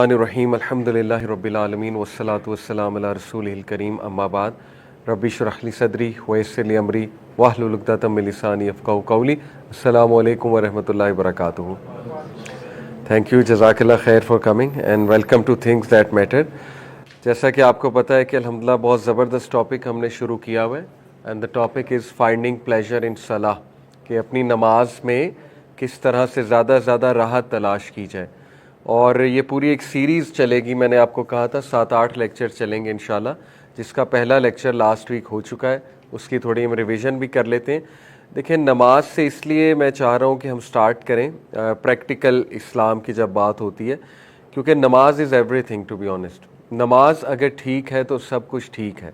الرحیم الحمدللہ رب العالمین والصلاة والسلام علی رسولہ الکریم اما بعد رب اشرح لی صدری ویسر لی امری واحلل عقدۃ من لسانی یفقہوا قولی. السلام علیکم ورحمۃ اللہ وبرکاتہ. تھینک یو، جزاک اللہ خیر for coming and welcome two things that matter. جیسا کہ آپ کو پتہ ہے کہ الحمدللہ بہت زبردست ٹاپک ہم نے شروع کیا ہوا ہے and the topic is finding pleasure in صلاح، کہ اپنی نماز میں کس طرح سے زیادہ راحت تلاش کی جائے. اور یہ پوری ایک سیریز چلے گی. میں نے آپ کو کہا تھا 7-8 لیکچر چلیں گے انشاءاللہ، جس کا پہلا لیکچر لاسٹ ویک ہو چکا ہے. اس کی تھوڑی ہم ریویژن بھی کر لیتے ہیں. دیکھیں، نماز سے اس لیے میں چاہ رہا ہوں کہ ہم سٹارٹ کریں پریکٹیکل اسلام کی جب بات ہوتی ہے، کیونکہ نماز is everything to be honest. نماز اگر ٹھیک ہے تو سب کچھ ٹھیک ہے.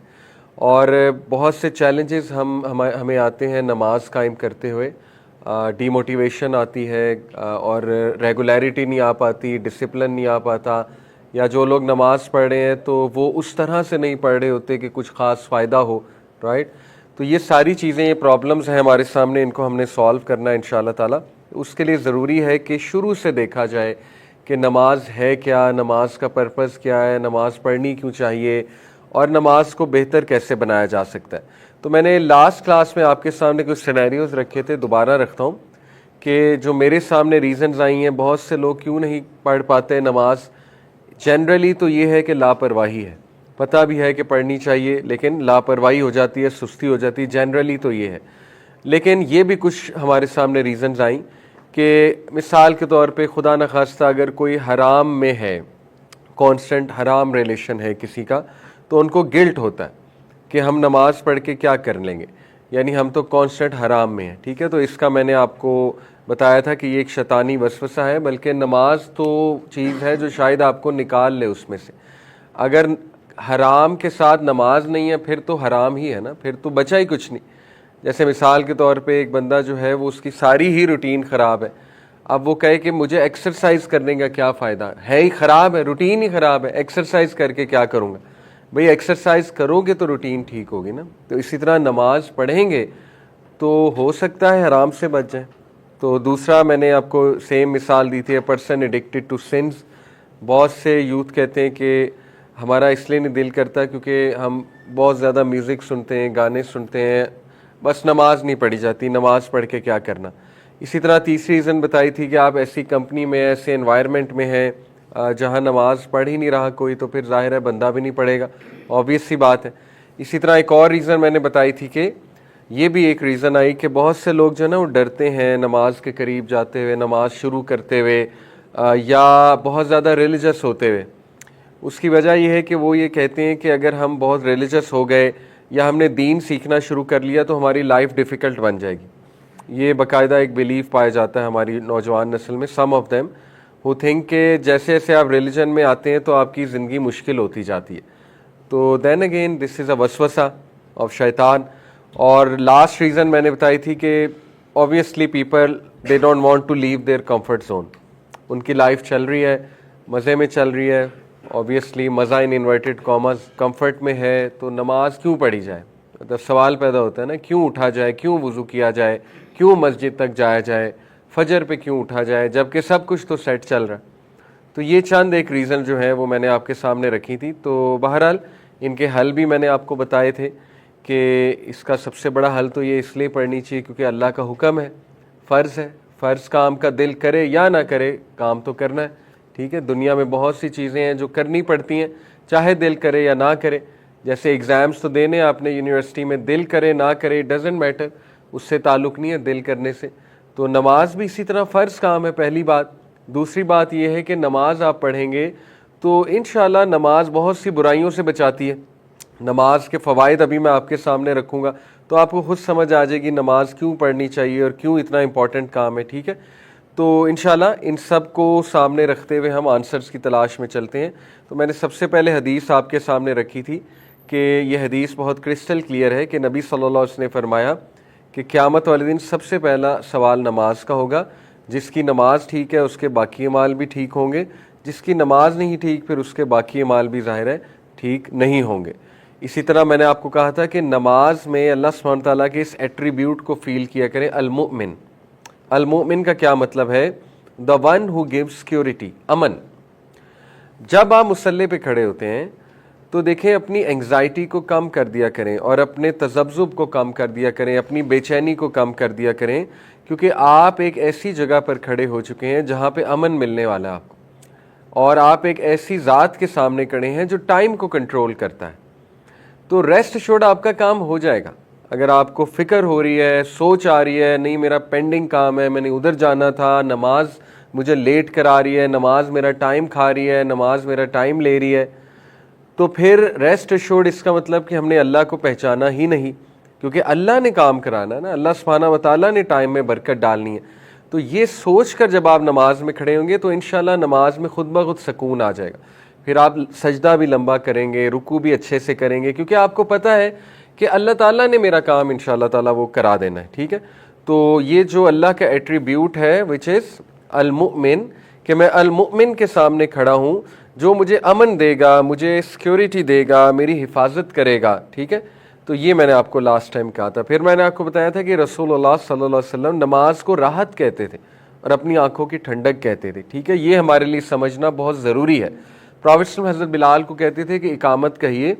اور بہت سے چیلنجز ہمیں آتے ہیں نماز قائم کرتے ہوئے. ڈی موٹیویشن آتی ہے اور ریگولیرٹی نہیں آ پاتی، ڈسپلن نہیں آ پاتا، یا جو لوگ نماز پڑھ رہے ہیں تو وہ اس طرح سے نہیں پڑھ رہے ہوتے کہ کچھ خاص فائدہ ہو، رائٹ. تو یہ ساری چیزیں، یہ پرابلمز ہیں ہمارے سامنے، ان کو ہم نے سالو کرنا ہے انشاءاللہ تعالی. اس کے لیے ضروری ہے کہ شروع سے دیکھا جائے کہ نماز ہے کیا، نماز کا پرپس کیا ہے، نماز پڑھنی کیوں چاہیے، اور نماز کو بہتر کیسے بنایا جا سکتا ہے. تو میں نے لاسٹ کلاس میں آپ کے سامنے کچھ سینیریوز رکھے تھے، دوبارہ رکھتا ہوں کہ جو میرے سامنے ریزنز آئی ہیں بہت سے لوگ کیوں نہیں پڑھ پاتے نماز. جنرلی تو یہ ہے کہ لاپرواہی ہے. پتہ بھی ہے کہ پڑھنی چاہیے لیکن لاپرواہی ہو جاتی ہے، سستی ہو جاتی ہے. جنرلی تو یہ ہے. لیکن یہ بھی کچھ ہمارے سامنے ریزنز آئیں کہ مثال کے طور پہ خدا نخواستہ اگر کوئی حرام میں ہے، کانسٹنٹ حرام ریلیشن ہے کسی کا، تو ان کو گلٹ ہوتا ہے کہ ہم نماز پڑھ کے کیا کر لیں گے، یعنی ہم تو کانسٹنٹ حرام میں ہیں. ٹھیک ہے، تو اس کا میں نے آپ کو بتایا تھا کہ یہ ایک شیطانی وسوسہ ہے، بلکہ نماز تو چیز ہے جو شاید آپ کو نکال لے اس میں سے. اگر حرام کے ساتھ نماز نہیں ہے پھر تو حرام ہی ہے نا، پھر تو بچا ہی کچھ نہیں. جیسے مثال کے طور پہ ایک بندہ جو ہے وہ اس کی ساری ہی روٹین خراب ہے. اب وہ کہے کہ مجھے ایکسرسائز کرنے کا کیا فائدہ ہے، ہی خراب ہے، روٹین ہی خراب ہے، ایکسرسائز کر کے کیا کروں گا. بھئی ایکسرسائز کرو گے تو روٹین ٹھیک ہوگی نا. تو اسی طرح نماز پڑھیں گے تو ہو سکتا ہے حرام سے بچ جائیں. تو دوسرا میں نے آپ کو سیم مثال دی تھی، پرسن ایڈکٹڈ ٹو سنز. بہت سے یوتھ کہتے ہیں کہ ہمارا اس لیے نہیں دل کرتا کیونکہ ہم بہت زیادہ میوزک سنتے ہیں، گانے سنتے ہیں، بس نماز نہیں پڑھی جاتی، نماز پڑھ کے کیا کرنا. اسی طرح تیسری ریزن بتائی تھی کہ آپ ایسی کمپنی میں، ایسے انوائرمنٹ میں ہیں جہاں نماز پڑھ ہی نہیں رہا کوئی، تو پھر ظاہر ہے بندہ بھی نہیں پڑھے گا، آبویس سی بات ہے. اسی طرح ایک اور ریزن میں نے بتائی تھی کہ یہ بھی ایک ریزن آئی کہ بہت سے لوگ جو ہے نا وہ ڈرتے ہیں نماز کے قریب جاتے ہوئے، نماز شروع کرتے ہوئے، یا بہت زیادہ ریلیجس ہوتے ہوئے. اس کی وجہ یہ ہے کہ وہ یہ کہتے ہیں کہ اگر ہم بہت ریلیجس ہو گئے یا ہم نے دین سیکھنا شروع کر لیا تو ہماری لائف ڈیفیکلٹ بن جائے گی. یہ باقاعدہ ایک بیلیف پایا جاتا ہے ہماری نوجوان نسل میں. سم آف دیم who think کہ جیسے جیسے آپ ریلیجن میں آتے ہیں تو آپ کی زندگی مشکل ہوتی جاتی ہے. تو then again this is a وسوسہ of شیطان. اور لاسٹ ریزن میں نے بتائی تھی کہ obviously people they don't want to leave their comfort zone. ان کی لائف چل رہی ہے، مزے میں چل رہی ہے، obviously مزہ ان انورٹڈ کامز کمفرٹ میں ہے، تو نماز کیوں پڑھی جائے. مطلب سوال پیدا ہوتا ہے نا، کیوں اٹھا جائے، کیوں وضو کیا جائے، کیوں مسجد تک جایا جائے، فجر پہ کیوں اٹھا جائے جبکہ سب کچھ تو سیٹ چل رہا ہے. تو یہ چند ایک ریزن جو ہے وہ میں نے آپ کے سامنے رکھی تھی. تو بہرحال ان کے حل بھی میں نے آپ کو بتائے تھے کہ اس کا سب سے بڑا حل تو یہ اس لیے پڑھنی چاہیے کیونکہ اللہ کا حکم ہے، فرض ہے. فرض کام کا دل کرے یا نہ کرے کام تو کرنا ہے. ٹھیک ہے، دنیا میں بہت سی چیزیں ہیں جو کرنی پڑتی ہیں چاہے دل کرے یا نہ کرے. جیسے ایگزامس تو دینے آپ نے یونیورسٹی میں، دل کرے نہ کرے ڈزنٹ میٹر، اس سے تعلق نہیں ہے دل کرنے سے. تو نماز بھی اسی طرح فرض کام ہے، پہلی بات. دوسری بات یہ ہے کہ نماز آپ پڑھیں گے تو انشاءاللہ نماز بہت سی برائیوں سے بچاتی ہے. نماز کے فوائد ابھی میں آپ کے سامنے رکھوں گا تو آپ کو خود سمجھ آ جائے گی نماز کیوں پڑھنی چاہیے اور کیوں اتنا امپورٹنٹ کام ہے. ٹھیک ہے، تو انشاءاللہ ان سب کو سامنے رکھتے ہوئے ہم آنسرز کی تلاش میں چلتے ہیں. تو میں نے سب سے پہلے حدیث آپ کے سامنے رکھی تھی کہ یہ حدیث بہت کرسٹل کلیئر ہے کہ نبی صلی اللہ علیہ وسلم نے فرمایا کہ قیامت والے دن سب سے پہلا سوال نماز کا ہوگا. جس کی نماز ٹھیک ہے اس کے باقی اعمال بھی ٹھیک ہوں گے، جس کی نماز نہیں ٹھیک پھر اس کے باقی اعمال بھی ظاہر ہے ٹھیک نہیں ہوں گے. اسی طرح میں نے آپ کو کہا تھا کہ نماز میں اللہ سبحانہ تعالیٰ کے اس ایٹریبیوٹ کو فیل کیا کریں، المؤمن. المؤمن کا کیا مطلب ہے؟ the one who gives security، امن. جب آپ مصلی پہ کھڑے ہوتے ہیں تو دیکھیں اپنی انگزائٹی کو کم کر دیا کریں اور اپنے تذبذب کو کم کر دیا کریں، اپنی بے چینی کو کم کر دیا کریں، کیونکہ آپ ایک ایسی جگہ پر کھڑے ہو چکے ہیں جہاں پہ امن ملنے والا ہے آپ کو، اور آپ ایک ایسی ذات کے سامنے کھڑے ہیں جو ٹائم کو کنٹرول کرتا ہے. تو ریسٹ ایشورڈ آپ کا کام ہو جائے گا. اگر آپ کو فکر ہو رہی ہے، سوچ آ رہی ہے، نہیں میرا پینڈنگ کام ہے، میں نے ادھر جانا تھا، نماز مجھے لیٹ کرا رہی ہے، نماز میرا ٹائم کھا رہی ہے، نماز میرا ٹائم لے رہی ہے، تو پھر ریسٹ ایشورڈ اس کا مطلب کہ ہم نے اللہ کو پہچانا ہی نہیں، کیونکہ اللہ نے کام کرانا ہے نا، اللہ سبحانہ و تعالیٰ نے ٹائم میں برکت ڈالنی ہے. تو یہ سوچ کر جب آپ نماز میں کھڑے ہوں گے تو انشاءاللہ نماز میں خود بخود سکون آ جائے گا. پھر آپ سجدہ بھی لمبا کریں گے، رکوع بھی اچھے سے کریں گے، کیونکہ آپ کو پتہ ہے کہ اللہ تعالیٰ نے میرا کام انشاءاللہ تعالیٰ وہ کرا دینا ہے. ٹھیک ہے، تو یہ جو اللہ کا ایٹریبیوٹ ہے وچ از المؤمن، کہ میں المؤمن کے سامنے کھڑا ہوں جو مجھے امن دے گا، مجھے سیکیورٹی دے گا، میری حفاظت کرے گا. ٹھیک ہے، تو یہ میں نے آپ کو لاسٹ ٹائم کہا تھا. پھر میں نے آپ کو بتایا تھا کہ رسول اللہ صلی اللہ علیہ وسلم نماز کو راحت کہتے تھے اور اپنی آنکھوں کی ٹھنڈک کہتے تھے. ٹھیک ہے، یہ ہمارے لیے سمجھنا بہت ضروری ہے. پروفیٹ حضرت بلال کو کہتے تھے کہ اقامت کہیے،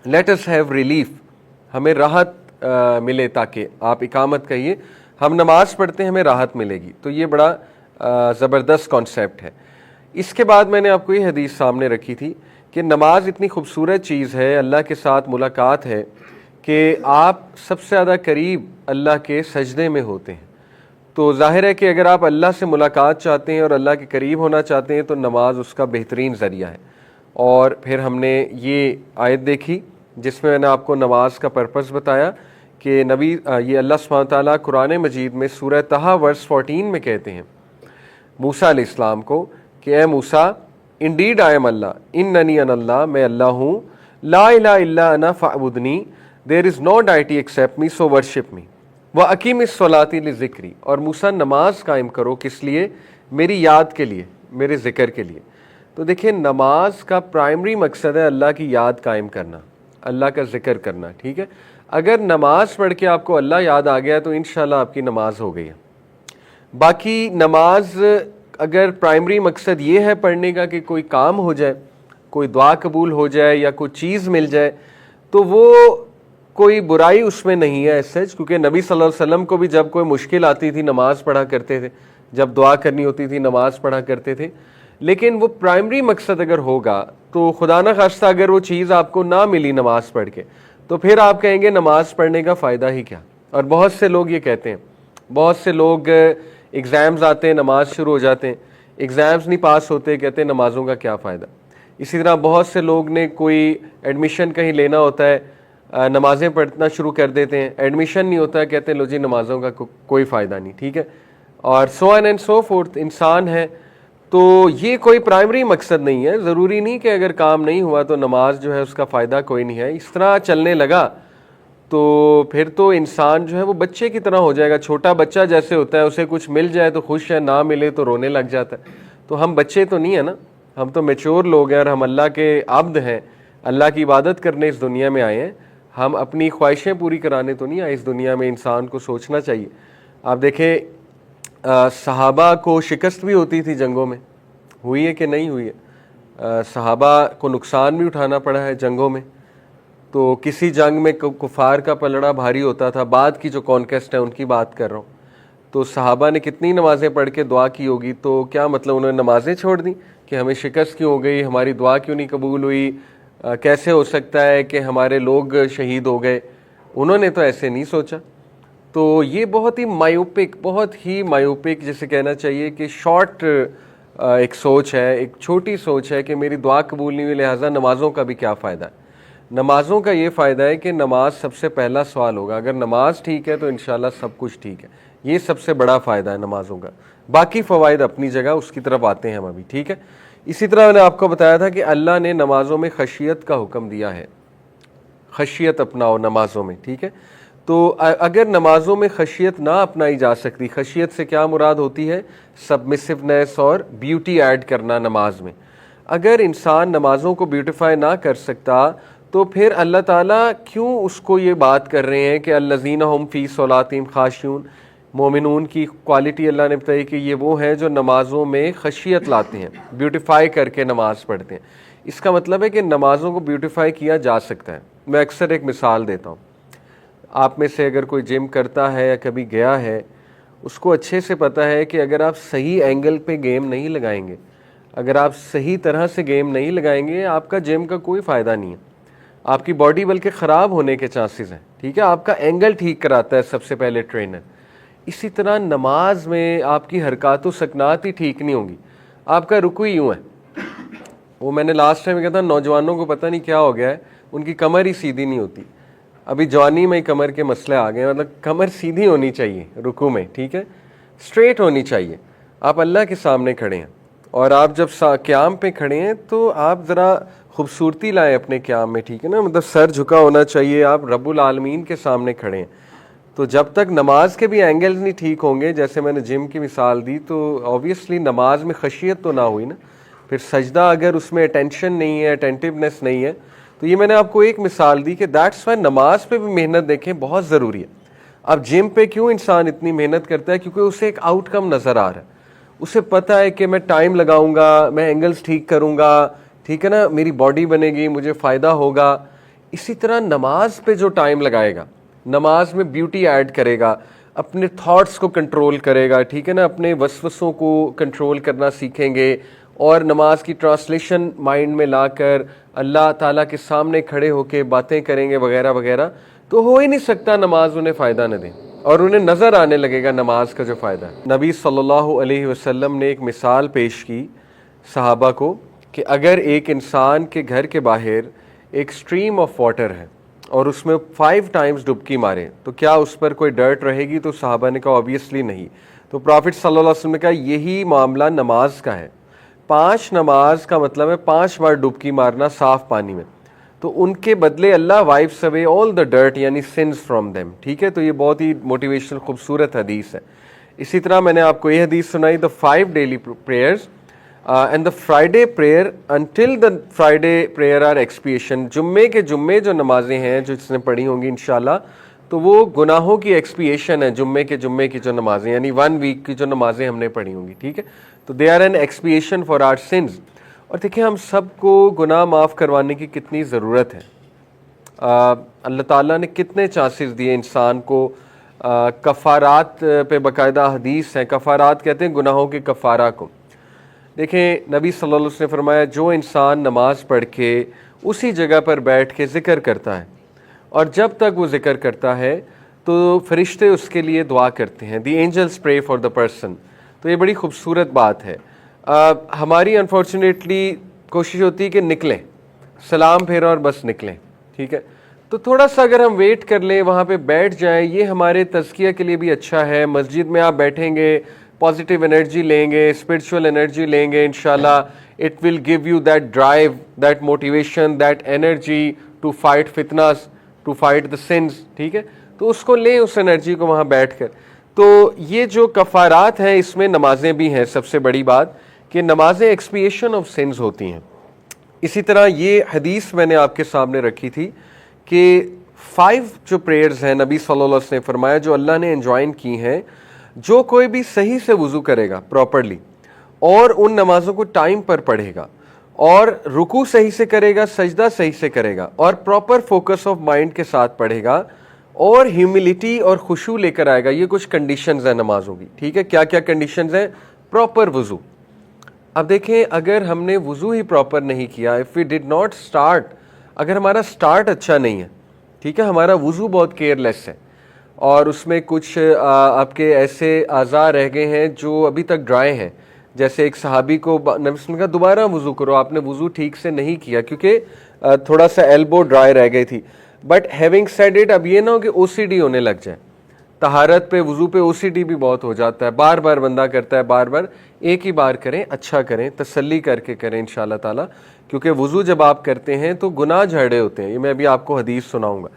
لیٹ اس ہیو ریلیف، ہمیں راحت ملے، تاکہ آپ اقامت کہیے، ہم نماز پڑھتے ہیں ہمیں راحت ملے گی. تو یہ بڑا زبردست کانسیپٹ ہے. اس کے بعد میں نے آپ کو یہ حدیث سامنے رکھی تھی کہ نماز اتنی خوبصورت چیز ہے، اللہ کے ساتھ ملاقات ہے کہ آپ سب سے زیادہ قریب اللہ کے سجدے میں ہوتے ہیں. تو ظاہر ہے کہ اگر آپ اللہ سے ملاقات چاہتے ہیں اور اللہ کے قریب ہونا چاہتے ہیں تو نماز اس کا بہترین ذریعہ ہے. اور پھر ہم نے یہ آیت دیکھی جس میں نے آپ کو نماز کا پرپس بتایا کہ نبی یہ اللہ سبحانہ تعالیٰ قرآن مجید میں سورہ طہ ورس 14 میں کہتے ہیں موسیٰ علیہ السلام کو کہ اے موسیٰ، انڈیڈ آئی ایم اللہ، اننی ان اللہ، میں اللہ ہوں، لا الہ الا انا فاعبدنی، دیر از نو ڈائٹی ایکسیپٹ می سو ورشپ می، وَأَقِیمِ الصَّلَاةِ لِذِکْرِی، اور موسیٰ نماز قائم کرو کس لیے؟ میری یاد کے لیے، میرے ذکر کے لیے. تو دیکھیں نماز کا پرائمری مقصد ہے اللہ کی یاد قائم کرنا، اللہ کا ذکر کرنا. ٹھیک ہے، اگر نماز پڑھ کے آپ کو اللہ یاد آ گیا تو انشاءاللہ آپ کی نماز ہو گئی ہے. باقی نماز اگر پرائمری مقصد یہ ہے پڑھنے کا کہ کوئی کام ہو جائے، کوئی دعا قبول ہو جائے یا کوئی چیز مل جائے، تو وہ کوئی برائی اس میں نہیں ہے ایسے، کیونکہ نبی صلی اللہ علیہ وسلم کو بھی جب کوئی مشکل آتی تھی نماز پڑھا کرتے تھے، جب دعا کرنی ہوتی تھی نماز پڑھا کرتے تھے. لیکن وہ پرائمری مقصد اگر ہوگا تو خدا نہ خواستہ اگر وہ چیز آپ کو نہ ملی نماز پڑھ کے تو پھر آپ کہیں گے نماز پڑھنے کا فائدہ ہی کیا. اور بہت سے لوگ یہ کہتے ہیں، بہت سے لوگ ایگزامز آتے ہیں نماز شروع ہو جاتے ہیں، ایگزامز نہیں پاس ہوتے، کہتے ہیں نمازوں کا کیا فائدہ. اسی طرح بہت سے لوگ نے کوئی ایڈمیشن کہیں لینا ہوتا ہے، نمازیں پڑھنا شروع کر دیتے ہیں، ایڈمیشن نہیں ہوتا ہے، کہتے ہیں لو جی نمازوں کا کوئی فائدہ نہیں. ٹھیک ہے، اور سو آن اینڈ سو فورتھ، انسان ہے تو یہ کوئی پرائمری مقصد نہیں ہے. ضروری نہیں کہ اگر کام نہیں ہوا تو نماز جو ہے اس کا فائدہ کوئی نہیں ہے. اس طرح چلنے لگا تو پھر تو انسان جو ہے وہ بچے کی طرح ہو جائے گا. چھوٹا بچہ جیسے ہوتا ہے، اسے کچھ مل جائے تو خوش ہے، نہ ملے تو رونے لگ جاتا ہے. تو ہم بچے تو نہیں ہیں نا، ہم تو میچور لوگ ہیں اور ہم اللہ کے عبد ہیں، اللہ کی عبادت کرنے اس دنیا میں آئے ہیں. ہم اپنی خواہشیں پوری کرانے تو نہیں آئے اس دنیا میں. انسان کو سوچنا چاہیے. آپ دیکھیں صحابہ کو شکست بھی ہوتی تھی جنگوں میں، ہوئی ہے کہ نہیں ہوئی ہے؟ صحابہ کو نقصان بھی اٹھانا پڑا ہے جنگوں میں. تو کسی جنگ میں کفار کا پلڑا بھاری ہوتا تھا، بعد کی جو کانکیسٹ ہے ان کی بات کر رہا ہوں. تو صحابہ نے کتنی نمازیں پڑھ کے دعا کی ہوگی، تو کیا مطلب انہوں نے نمازیں چھوڑ دیں کہ ہمیں شکست کیوں ہو گئی، ہماری دعا کیوں نہیں قبول ہوئی، کیسے ہو سکتا ہے کہ ہمارے لوگ شہید ہو گئے؟ انہوں نے تو ایسے نہیں سوچا. تو یہ بہت ہی مایوپک جسے کہنا چاہیے کہ شارٹ ایک سوچ ہے، ایک چھوٹی سوچ ہے کہ میری دعا قبول نہیں ہوئی لہٰذا نمازوں کا بھی کیا فائدہ ہے. نمازوں کا یہ فائدہ ہے کہ نماز سب سے پہلا سوال ہوگا. اگر نماز ٹھیک ہے تو انشاءاللہ سب کچھ ٹھیک ہے. یہ سب سے بڑا فائدہ ہے نمازوں کا. باقی فوائد اپنی جگہ، اس کی طرف آتے ہیں ہم ابھی. ٹھیک ہے، اسی طرح میں نے آپ کو بتایا تھا کہ اللہ نے نمازوں میں خشیت کا حکم دیا ہے، خشیت اپناؤ نمازوں میں. ٹھیک ہے، تو اگر نمازوں میں خشیت نہ اپنائی جا سکتی، خشیت سے کیا مراد ہوتی ہے؟ سبمسونیس اور بیوٹی ایڈ کرنا نماز میں. اگر انسان نمازوں کو بیوٹیفائی نہ کر سکتا تو پھر اللہ تعالیٰ کیوں اس کو یہ بات کر رہے ہیں کہ الذین هم فی صلاتہم خاشعون، مومنون کی کوالٹی اللہ نے بتائی کہ یہ وہ ہیں جو نمازوں میں خشیت لاتے ہیں، بیوٹیفائی کر کے نماز پڑھتے ہیں۔ اس کا مطلب ہے کہ نمازوں کو بیوٹیفائی کیا جا سکتا ہے۔ میں اکثر ایک مثال دیتا ہوں، آپ میں سے اگر کوئی جم کرتا ہے یا کبھی گیا ہے، اس کو اچھے سے پتہ ہے کہ اگر آپ صحیح اینگل پہ گیم نہیں لگائیں گے، اگر آپ صحیح طرح سے گیم نہیں لگائیں گے، آپ کا جم کا کوئی فائدہ نہیں ہے، آپ کی باڈی بلکہ خراب ہونے کے چانسز ہیں، ٹھیک ہے؟ آپ کا اینگل ٹھیک کراتا ہے سب سے پہلے ٹرینر۔ اسی طرح نماز میں آپ کی حرکات و سکنات ہی ٹھیک نہیں ہوں گی، آپ کا رکوع یوں ہے، وہ میں نے لاسٹ ٹائم کہا تھا نوجوانوں کو پتہ نہیں کیا ہو گیا ہے، ان کی کمر ہی سیدھی نہیں ہوتی، ابھی جوانی میں ہی کمر کے مسئلے آ گئے ہیں، مطلب کمر سیدھی ہونی چاہیے رکوع میں، ٹھیک ہے، اسٹریٹ ہونی چاہیے۔ آپ اللہ کے سامنے کھڑے ہیں اور آپ جب قیام پہ کھڑے ہیں تو آپ ذرا خوبصورتی لائیں اپنے قیام میں، ٹھیک ہے نا، مطلب سر جھکا ہونا چاہیے، آپ رب العالمین کے سامنے کھڑے ہیں۔ تو جب تک نماز کے بھی اینگلز نہیں ٹھیک ہوں گے، جیسے میں نے جم کی مثال دی، تو آبویسلی نماز میں خشیت تو نہ ہوئی نا، پھر سجدہ اگر اس میں اٹینشن نہیں ہے، اٹینٹیونیس نہیں ہے، تو یہ میں نے آپ کو ایک مثال دی کہ دیٹس وائی نماز پہ بھی محنت دیکھیں بہت ضروری ہے۔ اب جم پہ کیوں انسان اتنی محنت کرتا ہے؟ کیونکہ اسے ایک آؤٹ کم نظر آ رہا ہے، اسے پتہ ہے کہ میں ٹائم لگاؤں گا، میں اینگلز ٹھیک کروں گا، ٹھیک ہے نا، میری باڈی بنے گی، مجھے فائدہ ہوگا۔ اسی طرح نماز پہ جو ٹائم لگائے گا، نماز میں بیوٹی ایڈ کرے گا، اپنے تھاٹس کو کنٹرول کرے گا، ٹھیک ہے نا، اپنے وسوسوں کو کنٹرول کرنا سیکھیں گے، اور نماز کی ٹرانسلیشن مائنڈ میں لا کر اللہ تعالیٰ کے سامنے کھڑے ہو کے باتیں کریں گے وغیرہ وغیرہ، تو ہو ہی نہیں سکتا نماز انہیں فائدہ نہ دے، اور انہیں نظر آنے لگے گا نماز کا جو فائدہ ہے۔ نبی صلی اللہ علیہ وسلم نے ایک مثال پیش کی صحابہ کو کہ اگر ایک انسان کے گھر کے باہر ایک سٹریم آف واٹر ہے اور اس میں 5 ٹائمز ڈبکی مارے تو کیا اس پر کوئی ڈرٹ رہے گی؟ تو صحابہ نے کہا آبویسلی نہیں۔ تو پرافٹ صلی اللہ علیہ وسلم نے کہا یہی معاملہ نماز کا ہے، 5 نماز کا مطلب ہے 5 بار ڈبکی مارنا صاف پانی میں، تو ان کے بدلے اللہ وائپس اوے آل دا ڈرٹ یعنی سنز فرام دیم، ٹھیک ہے؟ تو یہ بہت ہی موٹیویشنل خوبصورت حدیث ہے۔ اسی طرح میں نے آپ کو یہ حدیث سنائی، the 5 daily prayers and the Friday prayer until the Friday prayer are expiation، جمعے کے جمعے جو نمازیں ہیں جو اس نے پڑھی ہوں گی انشاءاللہ، تو وہ گناہوں کی ایکسپیشن ہے، جمعے کے جمعے کی جو نمازیں یعنی 1 ویک کی جو نمازیں ہم نے پڑھی ہوں گی، ٹھیک ہے؟ تو they are an expiation for our sins۔ اور دیکھیں ہم سب کو گناہ معاف کروانے کی کتنی ضرورت ہے، اللہ تعالیٰ نے کتنے چانسز دیے انسان کو، کفارات پہ باقاعدہ حدیث ہیں، کفارات کہتے ہیں گناہوں کے کفارہ کو۔ دیکھیں نبی صلی اللہ علیہ وسلم نے فرمایا جو انسان نماز پڑھ کے اسی جگہ پر بیٹھ کے ذکر کرتا ہے، اور جب تک وہ ذکر کرتا ہے تو فرشتے اس کے لیے دعا کرتے ہیں، the angels pray for the person. تو یہ بڑی خوبصورت بات ہے۔ ہماری انفارچونیٹلی کوشش ہوتی ہے کہ نکلیں، سلام پھیرا اور بس نکلیں، ٹھیک ہے؟ تو تھوڑا سا اگر ہم ویٹ کر لیں، وہاں پہ بیٹھ جائیں، یہ ہمارے تزکیہ کے لیے بھی اچھا ہے۔ مسجد میں آپ بیٹھیں گے، پازیٹیو انرجی لیں گے، اسپرچول انرجی لیں گے انشاءاللہ، it will give you that drive, that motivation, that energy to fight فتنس، ٹو فائٹ دا سنز، ٹھیک ہے؟ تو اس کو لیں، اس انرجی کو وہاں بیٹھ کر۔ تو یہ جو کفارات ہیں اس میں نمازیں بھی ہیں، سب سے بڑی بات کہ نمازیں ایکسپیشن آف سنز ہوتی ہیں۔ اسی طرح یہ حدیث میں نے آپ کے سامنے رکھی تھی کہ 5 جو پریئرز ہیں نبی صلی اللہ علیہ وسلم نے فرمایا جو اللہ نے انجوائن کی ہیں، جو کوئی بھی صحیح سے وضو کرے گا پراپرلی، اور ان نمازوں کو ٹائم پر پڑھے گا، اور رکوع صحیح سے کرے گا، سجدہ صحیح سے کرے گا، اور پراپر فوکس آف مائنڈ کے ساتھ پڑھے گا، اور ہیوملٹی اور خشوع لے کر آئے گا۔ یہ کچھ کنڈیشنز ہیں نمازوں کی، ٹھیک ہے؟ کیا کیا کنڈیشنز ہیں؟ پراپر وضو۔ اب دیکھیں اگر ہم نے وضو ہی پراپر نہیں کیا، if we did not start, اگر ہمارا اسٹارٹ اچھا نہیں ہے، ٹھیک ہے، ہمارا وضو بہت کیئر لیس ہے، اور اس میں کچھ آپ کے ایسے اعضاء رہ گئے ہیں جو ابھی تک ڈرائی ہیں، جیسے ایک صحابی کو نبی صلی اللہ علیہ وسلم نے کہا دوبارہ وضو کرو، آپ نے وضو ٹھیک سے نہیں کیا کیونکہ تھوڑا سا ایلبو ڈرائی رہ گئی تھی۔ بٹ ہیونگ سیڈ اٹ، اب یہ نہ ہو کہ او سی ڈی ہونے لگ جائے، طہارت پہ وضو پہ او سی ڈی بھی بہت ہو جاتا ہے، بار بار بندہ کرتا ہے، بار بار، ایک ہی بار کریں، اچھا کریں، تسلی کر کے کریں انشاءاللہ تعالی، کیونکہ وضو جب آپ کرتے ہیں تو گناہ جھڑے ہوتے ہیں، یہ میں ابھی آپ کو حدیث سناؤں گا۔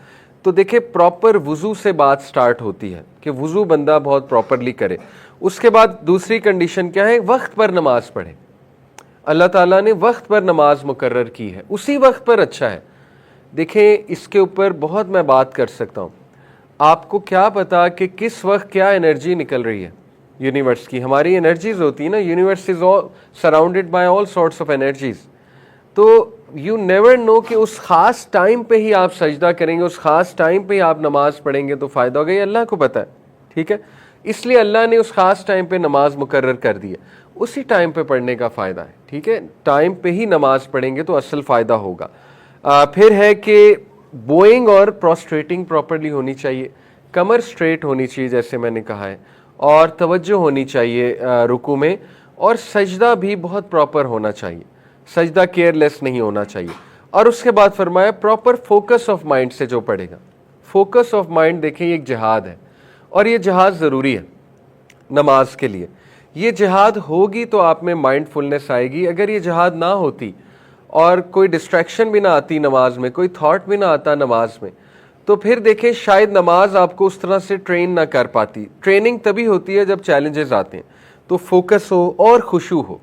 تو دیکھیں پراپر وضو سے بات سٹارٹ ہوتی ہے کہ وضو بندہ بہت پراپرلی کرے۔ اس کے بعد دوسری کنڈیشن کیا ہے؟ وقت پر نماز پڑھے۔ اللہ تعالیٰ نے وقت پر نماز مقرر کی ہے، اسی وقت پر اچھا ہے۔ دیکھیں اس کے اوپر بہت میں بات کر سکتا ہوں، آپ کو کیا پتا کہ کس وقت کیا انرجی نکل رہی ہے یونیورس کی. ہماری انرجیز ہوتی ہیں نا, universe is surrounded by all sorts of energies. تو یو نیور نو کہ اس خاص ٹائم پہ ہی آپ سجدہ کریں گے, اس خاص ٹائم پہ ہی آپ نماز پڑھیں گے تو فائدہ ہوگا, یہ اللہ کو پتہ ہے. ٹھیک ہے, اس لیے اللہ نے اس خاص ٹائم پہ نماز مقرر کر دی ہے, اسی ٹائم پہ پڑھنے کا فائدہ ہے. ٹھیک ہے, ٹائم پہ ہی نماز پڑھیں گے تو اصل فائدہ ہوگا. پھر ہے کہ بوئنگ اور پروسٹریٹنگ پراپرلی ہونی چاہیے, کمر سٹریٹ ہونی چاہیے جیسے میں نے کہا ہے, اور توجہ ہونی چاہیے رکوع میں, اور سجدہ بھی بہت پراپر ہونا چاہیے, سجدہ کیئر لیس نہیں ہونا چاہیے. اور اس کے بعد فرمایا پراپر فوکس آف مائنڈ سے جو پڑھے گا. فوکس آف مائنڈ دیکھیں یہ ایک جہاد ہے, اور یہ جہاد ضروری ہے نماز کے لیے. یہ جہاد ہوگی تو آپ میں مائنڈ فلنس آئے گی. اگر یہ جہاد نہ ہوتی اور کوئی ڈسٹریکشن بھی نہ آتی نماز میں, کوئی تھاٹ بھی نہ آتا نماز میں, تو پھر دیکھیں شاید نماز آپ کو اس طرح سے ٹرین نہ کر پاتی. ٹریننگ تبھی ہوتی ہے جب چیلنجز آتے ہیں, تو فوکس ہو اور خشوع ہو,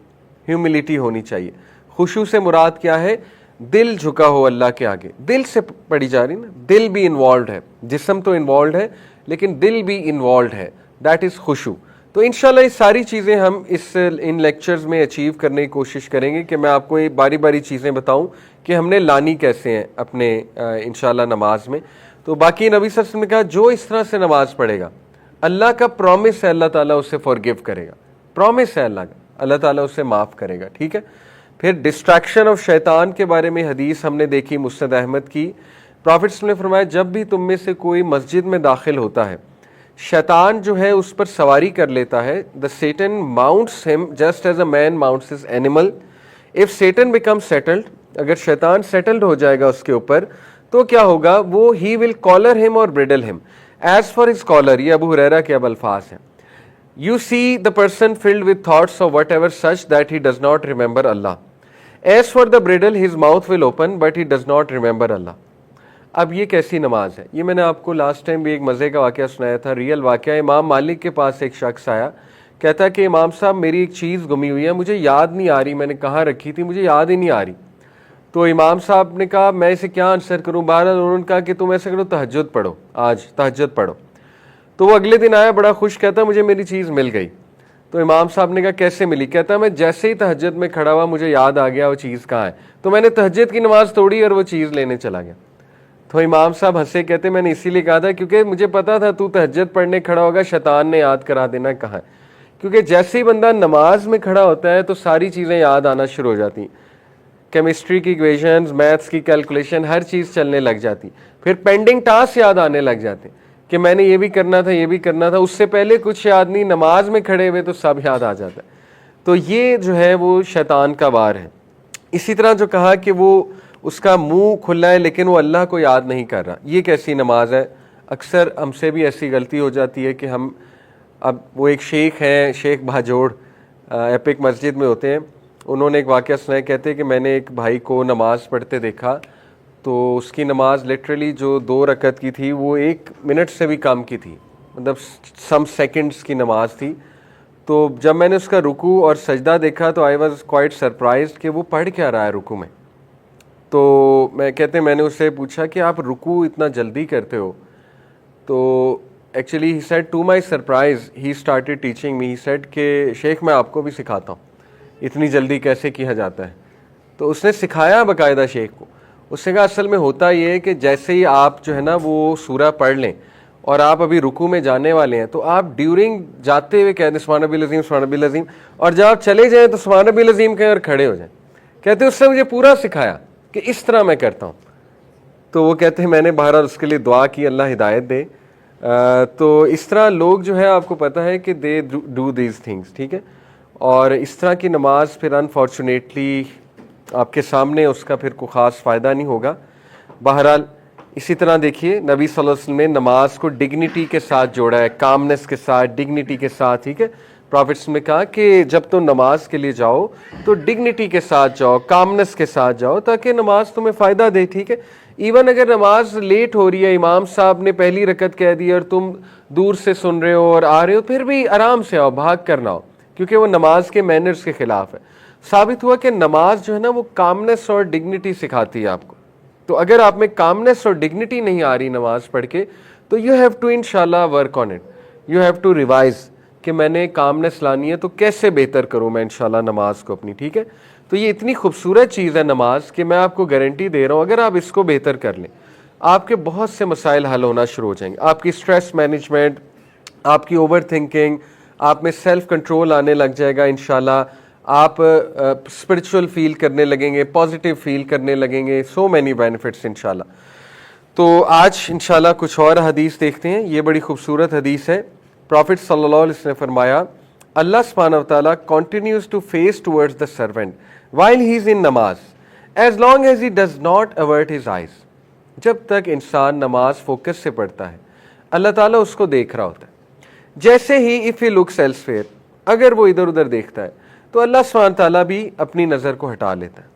ہیوملٹی ہونی چاہیے. خشوع سے مراد کیا ہے؟ دل جھکا ہو اللہ کے آگے. دل سے پڑھی جا رہی نا, دل بھی انوالوڈ ہے, جسم تو انوالوڈ ہے لیکن دل بھی انوالوڈ ہے, دیٹ از خشوع. تو انشاءاللہ یہ ساری چیزیں ہم ان لیکچرز میں اچیو کرنے کی کوشش کریں گے کہ میں آپ کو یہ باری باری چیزیں بتاؤں کہ ہم نے لانی کیسے ہیں اپنے انشاءاللہ نماز میں. تو باقی نبی صلی اللہ علیہ وسلم نے کہا جو اس طرح سے نماز پڑھے گا, اللہ کا پرومس ہے اللہ تعالیٰ اسے فارگیو کرے گا, پرومس ہے اللہ کا, اللہ تعالیٰ اسے معاف کرے گا. ٹھیک ہے. پھر ڈسٹریکشن آف شیطان کے بارے میں حدیث ہم نے دیکھی مسند احمد کی. پروفیٹ صلی اللہ علیہ وسلم نے فرمایا جب بھی تم میں سے کوئی مسجد میں داخل ہوتا ہے, شیطان جو ہے اس پر سواری کر لیتا ہے. The Satan mounts him just as a man mounts his animal. If Satan become settled, اگر شیطان سیٹلڈ ہو جائے گا اس کے اوپر تو کیا ہوگا, وہ ہی ول کالر ہم اور بریڈل ہم ایز فار ہز کالر. یہ ابو ہریرہ کے اب الفاظ ہیں. You see the person filled with thoughts of whatever such that he does not remember Allah. As for the bridle, his mouth will open, but he does not remember Allah. اب یہ کیسی نماز ہے؟ یہ میں نے آپ کو لاسٹ ٹائم بھی ایک مزے کا واقعہ سنایا تھا, ریئل واقعہ. امام مالک کے پاس ایک شخص آیا, کہتا کہ امام صاحب میری ایک چیز گمی ہوئی ہے, مجھے یاد نہیں آ رہی, میں نے کہاں رکھی تھی, مجھے یاد ہی نہیں آ رہی. تو امام صاحب نے کہا میں اسے کیا آنسر کروں. بہرحال انہوں نے کہا کہ تم ایسا کرو, تہجد پڑھو, آج تہجد پڑھو. تو وہ اگلے دن آیا بڑا خوش, کہتا مجھے میری چیز مل گئی. تو امام صاحب نے کہا کیسے ملی؟ کہتا میں جیسے ہی تہجد میں کھڑا ہوا مجھے یاد آ گیا وہ چیز کہاں ہے, تو میں نے تہجد کی نماز توڑی اور وہ چیز لینے چلا گیا. تو امام صاحب ہنسے, کہتے میں نے اسی لیے کہا تھا کیونکہ مجھے پتا تھا تو تہجد پڑھنے کھڑا ہوگا, شیطان نے یاد کرا دینا کہاں ہے. کیونکہ جیسے ہی بندہ نماز میں کھڑا ہوتا ہے تو ساری چیزیں یاد آنا شروع ہو جاتی ہیں, کیمسٹری کی ایکویشنز, میتھس کی کیلکولیشن, ہر چیز چلنے لگ جاتی. پھر پینڈنگ ٹاسک یاد آنے لگ جاتے ہیں کہ میں نے یہ بھی کرنا تھا, یہ بھی کرنا تھا, اس سے پہلے کچھ یاد نہیں, نماز میں کھڑے ہوئے تو سب یاد آ جاتا ہے. تو یہ جو ہے وہ شیطان کا وار ہے. اسی طرح جو کہا کہ وہ اس کا منہ کھلا ہے لیکن وہ اللہ کو یاد نہیں کر رہا, یہ کیسی نماز ہے؟ اکثر ہم سے بھی ایسی غلطی ہو جاتی ہے کہ ہم, اب وہ ایک شیخ ہیں, شیخ بھاجوڑ, ایپک مسجد میں ہوتے ہیں, انہوں نے ایک واقعہ سنایا. کہتے کہ میں نے ایک بھائی کو نماز پڑھتے دیکھا, تو اس کی نماز لٹرلی جو 2 رکعت کی تھی وہ 1 منٹ سے بھی کم کی تھی, مطلب سم سیکنڈز کی نماز تھی. تو جب میں نے اس کا رکوع اور سجدہ دیکھا تو آئی واز کوائٹ سرپرائزڈ کہ وہ پڑھ کیا رہا ہے رکوع میں. تو میں نے اس سے پوچھا کہ آپ رکوع اتنا جلدی کرتے ہو؟ تو actually he said to my surprise he started teaching me, he said کہ شیخ میں آپ کو بھی سکھاتا ہوں اتنی جلدی کیسے کیا جاتا ہے. تو اس نے سکھایا باقاعدہ شیخ کو. اس نے کہا اصل میں ہوتا یہ ہے کہ جیسے ہی آپ جو ہے نا وہ سورہ پڑھ لیں اور آپ ابھی رکوع میں جانے والے ہیں تو آپ ڈیورنگ جاتے ہوئے کہہ دیں سبحان ربی العظیم سبحان ربی العظیم, اور جب آپ چلے جائیں تو سبحان ربی العظیم کہیں اور کھڑے ہو جائیں. کہتے اس نے مجھے پورا سکھایا کہ اس طرح میں کرتا ہوں. تو وہ کہتے ہیں میں نے بہرحال اس کے لیے دعا کی اللہ ہدایت دے. تو اس طرح لوگ جو ہے آپ کو پتہ ہے کہ دے ڈو دیز تھنگس. ٹھیک ہے, اور اس طرح کی نماز پھر انفارچونیٹلی آپ کے سامنے اس کا پھر کوئی خاص فائدہ نہیں ہوگا. بہرحال اسی طرح دیکھیے نبی صلی اللہ علیہ وسلم نے نماز کو ڈگنیٹی کے ساتھ جوڑا ہے, کامنس کے ساتھ, ڈگنیٹی کے ساتھ. ٹھیک ہے, پروفیٹس نے کہا کہ جب تم نماز کے لیے جاؤ تو ڈگنیٹی کے ساتھ جاؤ, کامنس کے ساتھ جاؤ, تاکہ نماز تمہیں فائدہ دے. ٹھیک ہے, ایون اگر نماز لیٹ ہو رہی ہے, امام صاحب نے پہلی رکعت کہہ دی اور تم دور سے سن رہے ہو اور آ رہے ہو, پھر بھی آرام سے آؤ, بھاگ کر نہ آؤ, کیونکہ وہ نماز کے مینرز کے خلاف ہے. ثابت ہوا کہ نماز جو ہے نا وہ کامنس اور ڈگنیٹی سکھاتی ہے آپ کو. تو اگر آپ میں کامنس اور ڈگنیٹی نہیں آ رہی نماز پڑھ کے تو یو ہیو ٹو انشاءاللہ work on it, you have to revise کہ میں نے کامنس لانی ہے تو کیسے بہتر کروں میں انشاءاللہ نماز کو اپنی. ٹھیک ہے, تو یہ اتنی خوبصورت چیز ہے نماز کہ میں آپ کو گارنٹی دے رہا ہوں اگر آپ اس کو بہتر کر لیں آپ کے بہت سے مسائل حل ہونا شروع ہو جائیں گے. آپ کی اسٹریس مینجمنٹ, آپ کی اوور تھنکنگ, آپ میں سیلف کنٹرول آنے لگ جائے گا انشاءاللہ. آپ اسپرچول فیل کرنے لگیں گے, پازیٹیو فیل کرنے لگیں گے, سو مینی بینیفٹس انشاءاللہ. تو آج انشاءاللہ کچھ اور حدیث دیکھتے ہیں. یہ بڑی خوبصورت حدیث ہے. پروفٹ صلی اللہ علیہ وسلم نے فرمایا اللہ سبحانہ وتعالیٰ continues to face towards the servant while he is in namaz as long as he does not avert his eyes. جب تک انسان نماز فوکس سے پڑھتا ہے اللہ تعالیٰ اس کو دیکھ رہا ہوتا ہے. جیسے ہی if he looks elsewhere, اگر وہ ادھر ادھر دیکھتا ہے تو اللہ سبحانہ تعالیٰ بھی اپنی نظر کو ہٹا لیتا ہے.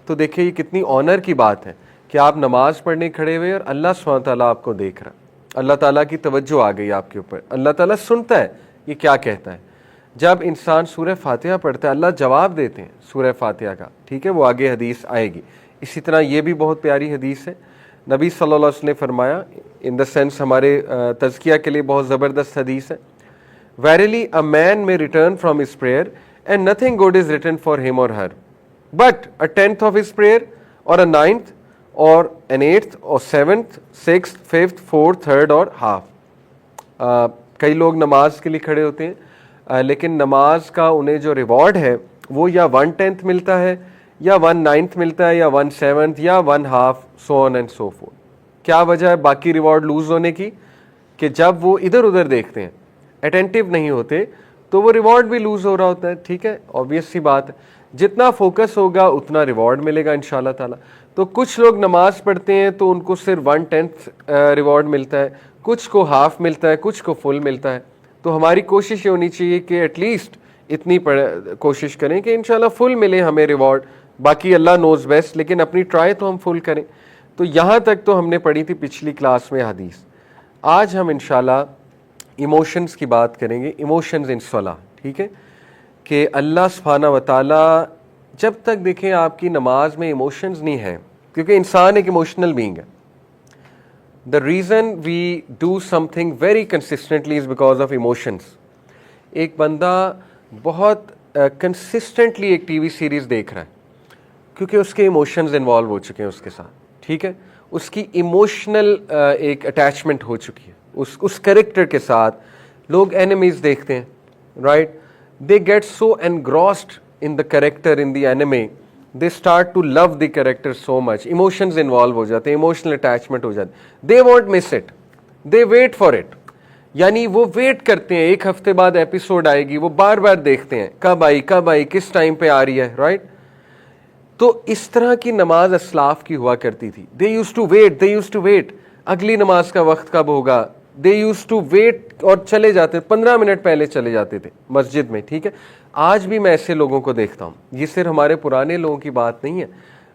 تو دیکھیں یہ کتنی آنر کی بات ہے کہ آپ نماز پڑھنے کھڑے ہوئے اور اللہ سبحانہ تعالیٰ آپ کو دیکھ رہا. اللہ تعالیٰ کی توجہ آ گئی آپ کے اوپر, اللہ تعالیٰ سنتا ہے یہ کیا کہتا ہے. جب انسان سورہ فاتحہ پڑھتا ہے اللہ جواب دیتے ہیں سورہ فاتحہ کا. ٹھیک ہے, وہ آگے حدیث آئے گی. اسی طرح یہ بھی بہت پیاری حدیث ہے. نبی صلی اللہ علیہ وسلم نے فرمایا, ان دا سینس ہمارے تزکیہ کے لیے بہت زبردست حدیث ہے, Verily a man may return from his prayer and nothing good is written for him or her, but a tenth of his prayer or a ninth or an eighth or seventh, sixth, fifth, fourth, third اور half. کئی لوگ نماز کے لیے کھڑے ہوتے ہیں لیکن نماز کا انہیں جو ریوارڈ ہے وہ یا 1/10 ملتا ہے یا 1/9 ملتا ہے یا 1/7 یا 1/2 so on and so forth. کیا وجہ ہے باقی ریوارڈ لوز ہونے کی؟ کہ جب وہ ادھر ادھر دیکھتے ہیں, اٹینٹیو نہیں ہوتے, تو وہ ریوارڈ بھی لوز ہو رہا ہوتا ہے. ٹھیک ہے, آبویس سی بات ہے. جتنا فوکس ہوگا اتنا ریوارڈ ملے گا انشاءاللہ تعالیٰ. تو کچھ لوگ نماز پڑھتے ہیں تو ان کو صرف 1/10 ریوارڈ ملتا ہے, کچھ کو ہاف ملتا ہے, کچھ کو فل ملتا ہے. تو ہماری کوشش یہ ہونی چاہیے کہ ایٹ لیسٹ اتنی کوشش کریں کہ انشاءاللہ فل ملے ہمیں ریوارڈ. باقی اللہ نوز بیسٹ, لیکن اپنی ٹرائی تو ہم فل کریں. تو یہاں تک تو ہم نے پڑھی تھی پچھلی کلاس میں حدیث. آج ہم انشاءاللہ ایموشنز کی بات کریں گے, ایموشنز ان صلاح. ٹھیک ہے, کہ اللہ سبحانہ وتعالیٰ جب تک دیکھیں آپ کی نماز میں ایموشنز نہیں ہیں, کیونکہ انسان ایک ایموشنل بینگ ہے. The reason we do something very consistently is because of emotions. ایک بندہ بہت کنسسٹنٹلی ایک ٹی وی سیریز دیکھ رہا ہے کیونکہ اس کے ایموشنز انوالو ہو چکے ہیں اس کے ساتھ. ٹھیک ہے, اس کی ایموشنل ایک اٹیچمنٹ ہو چکی ہے اس کریکٹر کے ساتھ. لوگ اینیمیز دیکھتے ہیں, right, they get so engrossed in the character in the anime, they start to love the character so much, emotions involve ہو جاتے ہیں, ایموشنل اٹیچمنٹ ہو جاتے ہیں. They want miss it, they wait for it. یعنی وہ wait کرتے ہیں, ایک ہفتے بعد ایپیسوڈ آئے گی, وہ بار بار دیکھتے ہیں کب آئی کس ٹائم پہ آ رہی ہے, رائٹ. تو اس طرح کی نماز اسلاف کی ہوا کرتی تھی. دے یوز ٹو ویٹ, اگلی نماز کا وقت کب ہوگا. دے یوز ٹو ویٹ, اور چلے جاتے 15 منٹ پہلے چلے جاتے تھے مسجد میں. ٹھیک ہے, آج بھی میں ایسے لوگوں کو دیکھتا ہوں. یہ صرف ہمارے پرانے لوگوں کی بات نہیں ہے.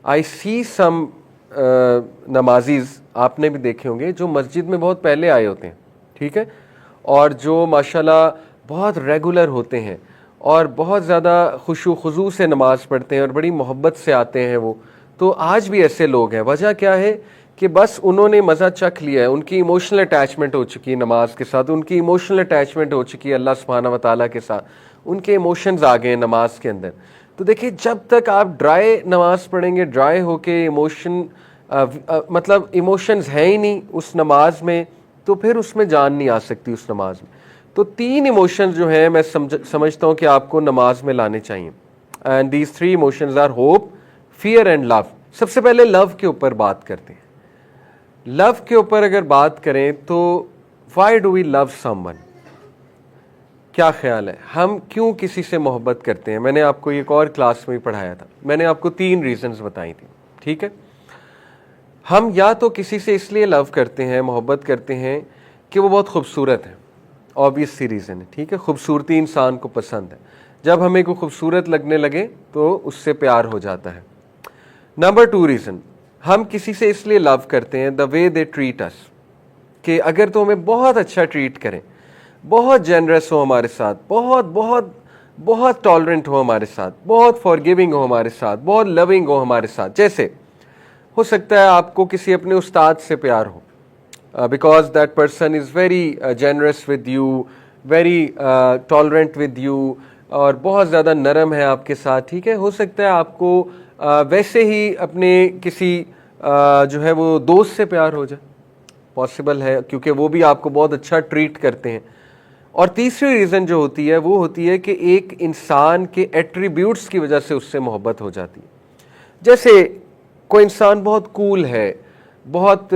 آئی سی سم نمازیز, آپ نے بھی دیکھے ہوں گے, جو مسجد میں بہت پہلے آئے ہوتے ہیں. ٹھیک ہے, اور جو ماشاءاللہ بہت ریگولر ہوتے ہیں اور بہت زیادہ خشوع و خضوع سے نماز پڑھتے ہیں اور بڑی محبت سے آتے ہیں وہ. تو آج بھی ایسے لوگ ہیں. وجہ کیا ہے کہ بس انہوں نے مزہ چکھ لیا ہے, ان کی ایموشنل اٹیچمنٹ ہو چکی ہے نماز کے ساتھ, ان کی ایموشنل اٹیچمنٹ ہو چکی ہے اللہ سبحانہ و تعالیٰ کے ساتھ, ان کے ایموشنز آ گئے ہیں نماز کے اندر. تو دیکھیں جب تک آپ ڈرائی نماز پڑھیں گے, ڈرائی ہو کے مطلب ایموشنز ہیں ہی نہیں اس نماز میں, تو پھر اس میں جان نہیں آ سکتی اس نماز میں. تو 3 ایموشنز جو ہیں میں سمجھتا ہوں کہ آپ کو نماز میں لانے چاہیے. And these 3 emotions are hope, fear and love. سب سے پہلے لو کے اوپر بات کرتے ہیں. لو کے اوپر اگر بات کریں تو why do we love someone, کیا خیال ہے ہم کیوں کسی سے محبت کرتے ہیں؟ میں نے آپ کو ایک اور کلاس میں پڑھایا تھا, میں نے آپ کو 3 ریزنز بتائی تھی. ٹھیک ہے, ہم یا تو کسی سے اس لیے لو کرتے ہیں, محبت کرتے ہیں کہ وہ بہت خوبصورت ہے, آبویس سی ریزن ہے. ٹھیک ہے, خوبصورتی انسان کو پسند ہے. جب ہمیں کوئی خوبصورت لگنے لگے تو اس سے پیار ہو جاتا ہے. نمبر 2 ریزن, ہم کسی سے اس لیے لو کرتے ہیں, دا وے دے ٹریٹ اس, کہ اگر تو ہمیں بہت اچھا ٹریٹ کریں, بہت جنرس ہو ہمارے ساتھ, بہت بہت بہت ٹالرنٹ ہو ہمارے ساتھ, بہت فارگیونگ ہو ہمارے ساتھ, بہت لونگ ہو ہمارے ساتھ. جیسے ہو سکتا ہے آپ کو کسی اپنے استاد سے پیار ہو, because that person is very generous with you, very tolerant with you, اور بہت زیادہ نرم ہے آپ کے ساتھ, ٹھیک ہے. ہو سکتا ہے آپ کو ویسے ہی اپنے کسی جو ہے وہ دوست سے پیار ہو جائے, پاسبل ہے, کیونکہ وہ بھی آپ کو بہت اچھا ٹریٹ کرتے ہیں. اور تیسری ریزن جو ہوتی ہے وہ ہوتی ہے کہ ایک انسان کے ایٹریبیوٹس کی وجہ سے اس سے محبت ہو جاتی ہے. جیسے کوئی انسان بہت کول ہے, بہت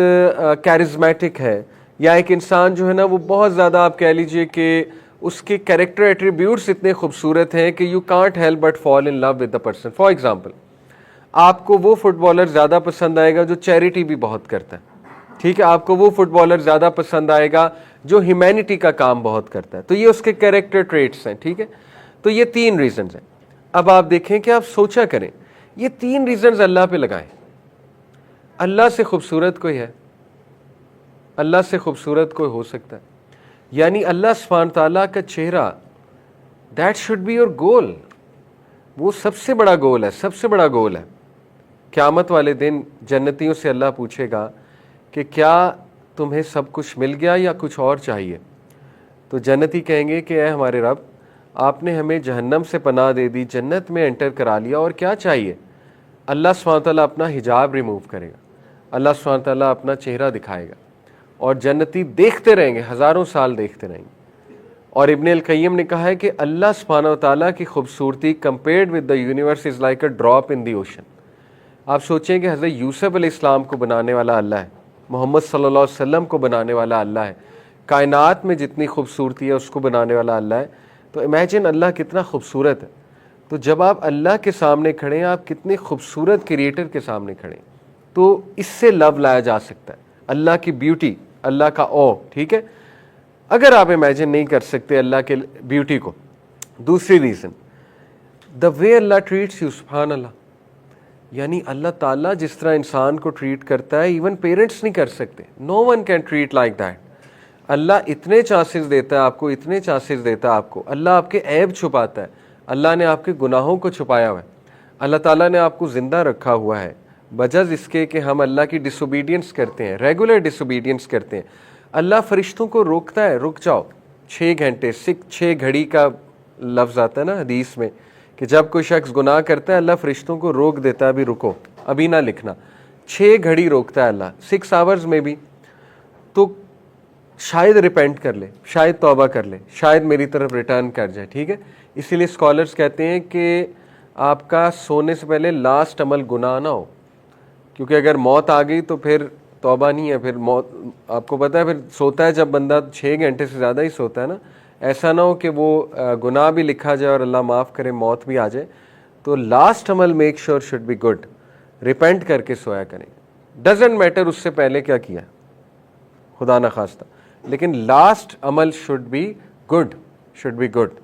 کیرزمیٹک ہے, یا ایک انسان جو ہے نا وہ بہت زیادہ آپ کہہ لیجئے کہ اس کے کیریکٹر ایٹریبیوٹس اتنے خوبصورت ہیں کہ you can't help but fall in love with the person. For example, آپ کو وہ فٹ بالر زیادہ پسند آئے گا جو چیریٹی بھی بہت کرتا ہے, ٹھیک ہے. آپ کو وہ فٹ بالر زیادہ پسند آئے گا جو ہیومینٹی کا کام بہت کرتا ہے. تو یہ اس کے کیریکٹر ٹریٹس ہیں, ٹھیک ہے. تو یہ 3 ریزنز ہیں. اب آپ دیکھیں کہ آپ سوچا کریں, یہ 3 ریزنز اللہ پہ لگائیں. اللہ سے خوبصورت کوئی ہے؟ اللہ سے خوبصورت کوئی ہو سکتا ہے؟ یعنی اللہ سبحانہ تعالیٰ کا چہرہ, that should be your goal. وہ سب سے بڑا گول ہے, سب سے بڑا گول ہے. قیامت والے دن جنتیوں سے اللہ پوچھے گا کہ کیا تمہیں سب کچھ مل گیا یا کچھ اور چاہیے؟ تو جنتی کہیں گے کہ اے ہمارے رب, آپ نے ہمیں جہنم سے پناہ دے دی, جنت میں انٹر کرا لیا, اور کیا چاہیے؟ اللہ سبحانہ تعالیٰ اپنا حجاب ریموو کرے گا, اللہ سبحانہ تعالیٰ اپنا چہرہ دکھائے گا, اور جنتی دیکھتے رہیں گے, ہزاروں سال دیکھتے رہیں گے. اور ابن القیم نے کہا ہے کہ اللہ سبحانہ تعالیٰ کی خوبصورتی compared with the universe is like a drop in the ocean. آپ سوچیں کہ حضرت یوسف علیہ السلام کو بنانے والا اللہ ہے, محمد صلی اللہ علیہ وسلم کو بنانے والا اللہ ہے, کائنات میں جتنی خوبصورتی ہے اس کو بنانے والا اللہ ہے. تو امیجن اللہ کتنا خوبصورت ہے. تو جب آپ اللہ کے سامنے کھڑے ہیں, آپ کتنے خوبصورت کریٹر کے سامنے کھڑے ہیں, تو اس سے لو لایا جا سکتا ہے, اللہ کی بیوٹی, اللہ کا او, ٹھیک ہے. اگر آپ امیجن نہیں کر سکتے اللہ کے بیوٹی کو. دوسری reason, the way Allah traits you, سبحان اللہ. یعنی اللہ تعالیٰ جس طرح انسان کو ٹریٹ کرتا ہے ایون پیرنٹس نہیں کر سکتے. No one can treat like that. اللہ اتنے چانسز دیتا ہے آپ کو, اتنے چانسز دیتا ہے آپ کو. اللہ آپ کے عیب چھپاتا ہے, اللہ نے آپ کے گناہوں کو چھپایا ہوا ہے. اللہ تعالیٰ نے آپ کو زندہ رکھا ہوا ہے بجز اس کے کہ ہم اللہ کی ڈس اوبیڈینس کرتے ہیں, ریگولر ڈس اوبیڈینس کرتے ہیں. اللہ فرشتوں کو روکتا ہے, رک جاؤ 6 گھنٹے, 6 گھڑی کا لفظ آتا ہے نا حدیث میں کہ جب کوئی شخص گناہ کرتا ہے اللہ فرشتوں کو روک دیتا ہے, ابھی رکو, ابھی نہ لکھنا. 6 گھڑی روکتا ہے اللہ, 6 آورز میں بھی. تو شاید ریپینٹ کر لے, شاید توبہ کر لے, شاید میری طرف ریٹرن کر جائے, ٹھیک ہے. اسی لیے اسکالرز کہتے ہیں کہ آپ کا سونے سے پہلے لاسٹ عمل گناہ نہ ہو, کیونکہ اگر موت آ گئی تو پھر توبہ نہیں ہے. پھر موت, آپ کو پتہ ہے پھر سوتا ہے جب بندہ 6 گھنٹے سے زیادہ ہی سوتا ہے نا, ایسا نہ ہو کہ وہ گناہ بھی لکھا جائے اور اللہ معاف کرے موت بھی آ جائے. تو لاسٹ عمل make sure should be good, repent کر کے سویا کریں. ڈزنٹ میٹر اس سے پہلے کیا کیا, خدا نہ خواستہ, لیکن لاسٹ عمل should be good, should be good.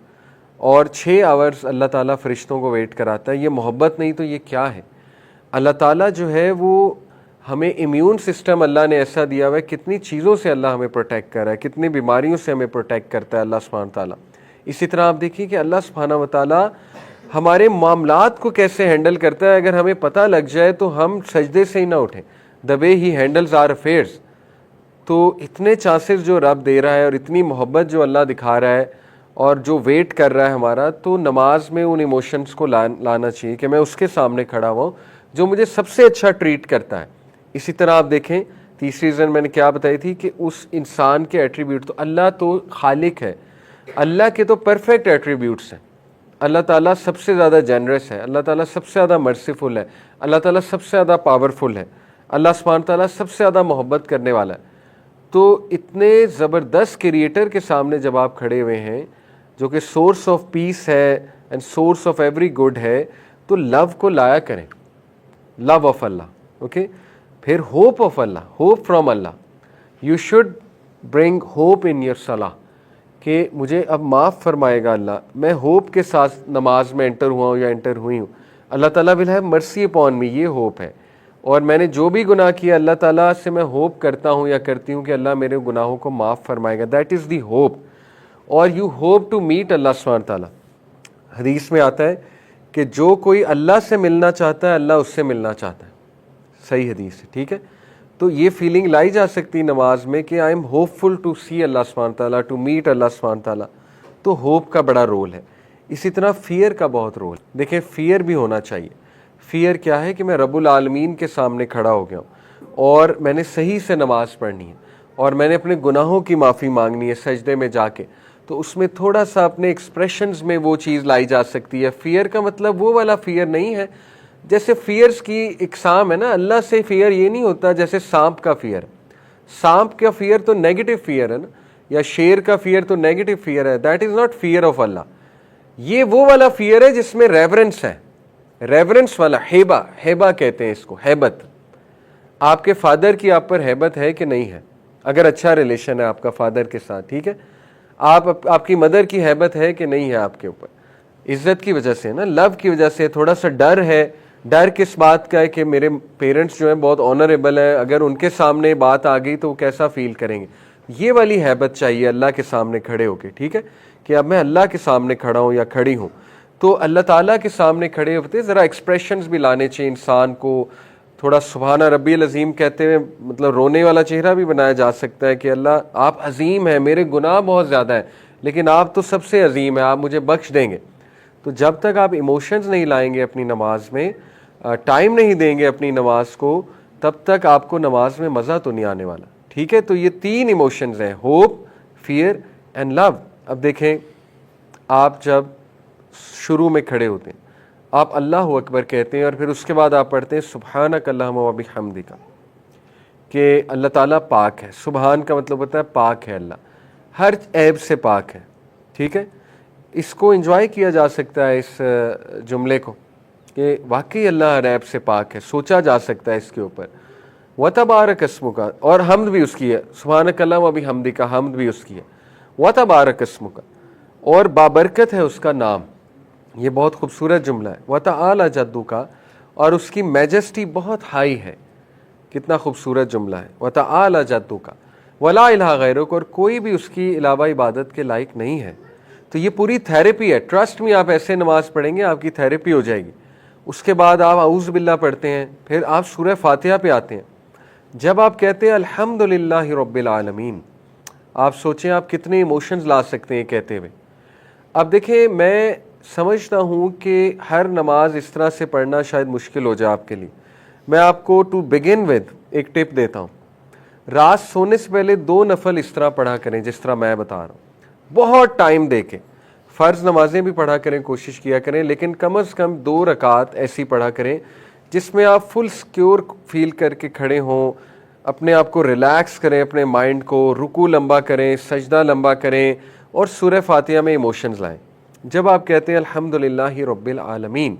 اور 6 آورز اللہ تعالیٰ فرشتوں کو ویٹ کراتا ہے. یہ محبت نہیں تو یہ کیا ہے؟ اللہ تعالیٰ جو ہے وہ ہمیں امیون سسٹم اللہ نے ایسا دیا ہوا ہے, کتنی چیزوں سے اللہ ہمیں پروٹیکٹ کر رہا ہے, کتنی بیماریوں سے ہمیں پروٹیکٹ کرتا ہے اللہ سبحانہ تعالیٰ. اسی طرح آپ دیکھیے کہ اللہ سبحانہ و تعالیٰ ہمارے معاملات کو کیسے ہینڈل کرتا ہے. اگر ہمیں پتہ لگ جائے تو ہم سجدے سے ہی نہ اٹھیں. دا وے ہی ہینڈلز آر افیئرز. تو اتنے چانسز جو رب دے رہا ہے اور اتنی محبت جو اللہ دکھا رہا ہے اور جو ویٹ کر رہا ہے ہمارا, تو نماز میں ان ایموشنز کو لانا چاہیے کہ میں اس کے سامنے کھڑا ہوا ہوں جو مجھے سب سے اچھا ٹریٹ کرتا ہے. اسی طرح آپ دیکھیں تیسری ریزن میں نے کیا بتائی تھی کہ اس انسان کے ایٹریبیوٹ, تو اللہ تو خالق ہے, اللہ کے تو پرفیکٹ ایٹریبیوٹس ہیں. اللہ تعالیٰ سب سے زیادہ جنرس ہے, اللہ تعالیٰ سب سے زیادہ مرسیفل ہے, اللہ تعالیٰ سب سے زیادہ پاورفل ہے, اللہ سبحانہ تعالیٰ سب سے زیادہ محبت کرنے والا ہے. تو اتنے زبردست کریٹر کے سامنے جب آپ کھڑے ہوئے ہیں جو کہ سورس آف پیس ہے and source of every good ہے, تو لو کو لایا کریں, لو آف اللہ. اوکے, پھر hope of Allah, hope from Allah. You should bring hope in your صلاح کہ مجھے اب معاف فرمائے گا اللہ, میں ہوپ کے ساتھ نماز میں انٹر ہوا ہوں یا انٹر ہوئی ہوں, اللہ تعالیٰ ول ہیو مرسی اپون می, یہ ہوپ ہے. اور میں نے جو بھی گناہ کیا اللہ تعالیٰ سے میں ہوپ کرتا ہوں یا کرتی ہوں کہ اللہ میرے گناہوں کو معاف فرمائے گا. That is the hope. اور یو ہوپ ٹو میٹ اللہ سبحانہ تعالیٰ. حدیث میں آتا ہے کہ جو کوئی اللہ سے ملنا چاہتا ہے اللہ اس سے ملنا چاہتا ہے, صحیح حدیث ہے, ٹھیک ہے. تو یہ فیلنگ لائی جا سکتی نماز میں کہ I am hopeful to see اللہ سبحانہ تعالیٰ، ٹو میٹ اللہ سبحانہ تعالیٰ. تو ہوپ کا بڑا رول ہے. اسی طرح فیئر کا بہت رول. دیکھیں فیئر بھی ہونا چاہیے. فیئر کیا ہے کہ میں رب العالمین کے سامنے کھڑا ہو گیا ہوں اور میں نے صحیح سے نماز پڑھنی ہے اور میں نے اپنے گناہوں کی معافی مانگنی ہے سجدے میں جا کے. تو اس میں تھوڑا سا اپنے ایکسپریشنز میں وہ چیز لائی جا سکتی ہے. فیئر کا مطلب وہ والا فیئر نہیں ہے جیسے فیئرز کی اقسام ہے نا. اللہ سے فیئر یہ نہیں ہوتا جیسے سانپ کا فیئر. سانپ کا فیئر تو نیگیٹو فیئر ہے نا, یا شیر کا فیئر تو نیگیٹو فیئر ہے. That is not fear of اللہ. یہ وہ والا فیئر ہے جس میں ریورنس ہے, ریورنس والا. ہیبا, ہیبا کہتے ہیں اس کو, ہیبت. آپ کے فادر کی آپ پر ہیبت ہے کہ نہیں ہے؟ اگر اچھا ریلیشن ہے آپ کا فادر کے ساتھ, ٹھیک ہے, آپ کی مدر کی ہیبت ہے کہ نہیں ہے آپ کے اوپر؟ عزت کی وجہ سے نا, لو کی وجہ سے. تھوڑا سا ڈر ہے. ڈر کس بات کا ہے کہ میرے پیرنٹس جو ہیں بہت آنریبل ہیں, اگر ان کے سامنے بات آ گئی تو وہ کیسا فیل کریں گے. یہ والی ہیبت چاہیے اللہ کے سامنے کھڑے ہو کے, ٹھیک ہے, کہ اب میں اللہ کے سامنے کھڑا ہوں یا کھڑی ہوں. تو اللہ تعالیٰ کے سامنے کھڑے ہوتے ذرا ایکسپریشنز بھی لانے چاہیے انسان کو. تھوڑا سبحان ربی العظیم کہتے ہوئے مطلب رونے والا چہرہ بھی بنایا جا سکتا ہے کہ اللہ آپ عظیم ہیں, میرے گناہ بہت زیادہ ہیں لیکن آپ تو سب سے عظیم ہیں, آپ مجھے بخش دیں گے. تو جب تک آپ ایموشنز نہیں لائیں گے اپنی نماز میں, ٹائم نہیں دیں گے اپنی نماز کو, تب تک آپ کو نماز میں مزہ تو نہیں آنے والا, ٹھیک ہے. تو یہ 3 ایموشنز ہیں, ہوپ, فیئر اینڈ لو. اب دیکھیں, آپ جب شروع میں کھڑے ہوتے ہیں آپ اللہ اکبر کہتے ہیں اور پھر اس کے بعد آپ پڑھتے ہیں سبحانک اللہم و بحمدک, کہ اللہ تعالیٰ پاک ہے. سبحان کا مطلب ہوتا ہے پاک ہے اللہ, ہر عیب سے پاک ہے, ٹھیک ہے. اس کو انجوائے کیا جا سکتا ہے اس جملے کو کہ واقعی اللہ ہر عیب سے پاک ہے, سوچا جا سکتا ہے اس کے اوپر. وتبارک اسمک, اور حمد بھی اس کی ہے, سبحانک اللہم و بحمدک, حمد بھی اس کی ہے. وتبارک اسمک, اور بابرکت ہے اس کا نام. یہ بہت خوبصورت جملہ ہے. وتعالی جدک, اور اس کی میجسٹی بہت ہائی ہے. کتنا خوبصورت جملہ ہے, وتعالی جدک ولا الہ غیرک, اور کوئی بھی اس کی علاوہ عبادت کے لائق نہیں ہے. تو یہ پوری تھیراپی ہے. ٹرسٹ میں آپ ایسے نماز پڑھیں گے آپ کی تھیراپی ہو جائے گی. اس کے بعد آپ اعوذ باللہ پڑھتے ہیں, پھر آپ سورہ فاتحہ پہ آتے ہیں. جب آپ کہتے ہیں الحمدللہ رب العالمین, آپ سوچیں آپ کتنے ایموشنز لا سکتے ہیں کہتے ہوئے. اب دیکھیں, میں سمجھتا ہوں کہ ہر نماز اس طرح سے پڑھنا شاید مشکل ہو جائے آپ کے لیے. میں آپ کو ٹو بگن ود ایک ٹپ دیتا ہوں. رات سونے سے پہلے 2 نفل اس طرح پڑھا کریں جس طرح میں بتا رہا ہوں, بہت ٹائم دے کے. فرض نمازیں بھی پڑھا کریں, کوشش کیا کریں, لیکن کم از کم 2 رکعت ایسی پڑھا کریں جس میں آپ فل سیکیور فیل کر کے کھڑے ہوں, اپنے آپ کو ریلیکس کریں, اپنے مائنڈ کو, رکوع لمبا کریں, سجدہ لمبا کریں, اور سورہ فاتحہ میں ایموشنز لائیں. جب آپ کہتے ہیں الحمدللہ رب العالمین,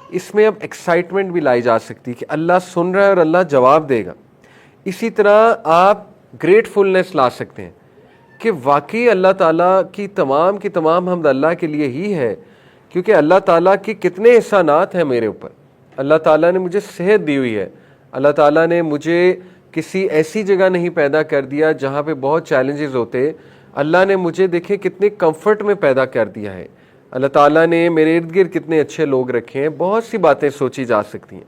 اس میں اب ایکسائٹمنٹ بھی لائی جا سکتی ہے کہ اللہ سن رہا ہے اور اللہ جواب دے گا. اسی طرح آپ گریٹفلنس لا سکتے ہیں کہ واقعی اللہ تعالیٰ کی تمام حمد اللہ کے لیے ہی ہے, کیونکہ اللہ تعالیٰ کی کتنے احسانات ہیں میرے اوپر. اللہ تعالیٰ نے مجھے صحت دی ہوئی ہے, اللہ تعالیٰ نے مجھے کسی ایسی جگہ نہیں پیدا کر دیا جہاں پہ بہت چیلنجز ہوتے. اللہ نے مجھے دیکھیں کتنے کمفرٹ میں پیدا کر دیا ہے. اللہ تعالیٰ نے میرے ارد گرد کتنے اچھے لوگ رکھے ہیں. بہت سی باتیں سوچی جا سکتی ہیں.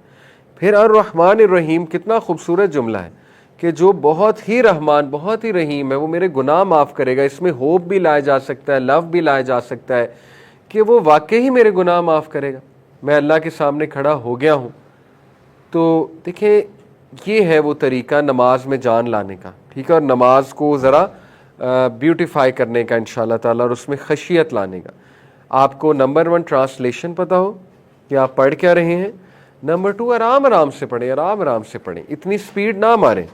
پھر الرحمن الرحیم, کتنا خوبصورت جملہ ہے کہ جو بہت ہی رحمان بہت ہی رحیم ہے وہ میرے گناہ معاف کرے گا. اس میں ہوپ بھی لایا جا سکتا ہے, لو بھی لایا جا سکتا ہے کہ وہ واقعی میرے گناہ معاف کرے گا. میں اللہ کے سامنے کھڑا ہو گیا ہوں. تو دیکھیں یہ ہے وہ طریقہ نماز میں جان لانے کا, ٹھیک ہے, اور نماز کو ذرا بیوٹیفائی کرنے کا انشاءاللہ تعالیٰ, اور اس میں خشیت لانے کا. آپ کو نمبر 1 ٹرانسلیشن پتہ ہو کہ آپ پڑھ کیا رہے ہیں. نمبر 2 آرام سے پڑھیں, آرام سے پڑھیں, اتنی سپیڈ نہ ماریں.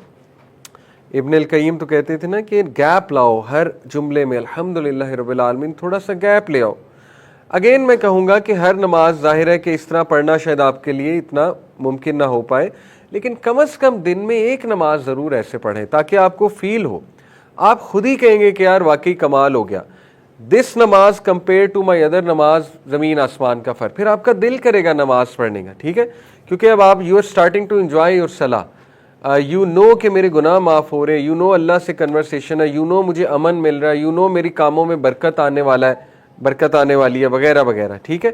ابن القیم تو کہتے تھے نا کہ گیپ لاؤ ہر جملے میں, الحمدللہ رب العالمین, تھوڑا سا گیپ لے آؤ. اگین میں کہوں گا کہ ہر نماز ظاہر ہے کہ اس طرح پڑھنا شاید آپ کے لیے اتنا ممکن نہ ہو پائے, لیکن کم از کم دن میں 1 نماز ضرور ایسے پڑھیں تاکہ آپ کو فیل ہو. آپ خود ہی کہیں گے کہ یار واقعی کمال ہو گیا, دس نماز کمپیئر ٹو مائی ادر نماز, زمین آسمان کا فرق. پھر آپ کا دل کرے گا نماز پڑھنے کا, ٹھیک ہے, کیونکہ اب آپ you are starting to enjoy your صلاح. یو نو کہ میرے گناہ معاف ہو رہے ہیں, یو نو اللہ سے کنورسیشن ہے, یو نو مجھے امن مل رہا ہے, یو نو میری کاموں میں برکت آنے والا ہے, برکت آنے والی ہے, وغیرہ وغیرہ, ٹھیک ہے.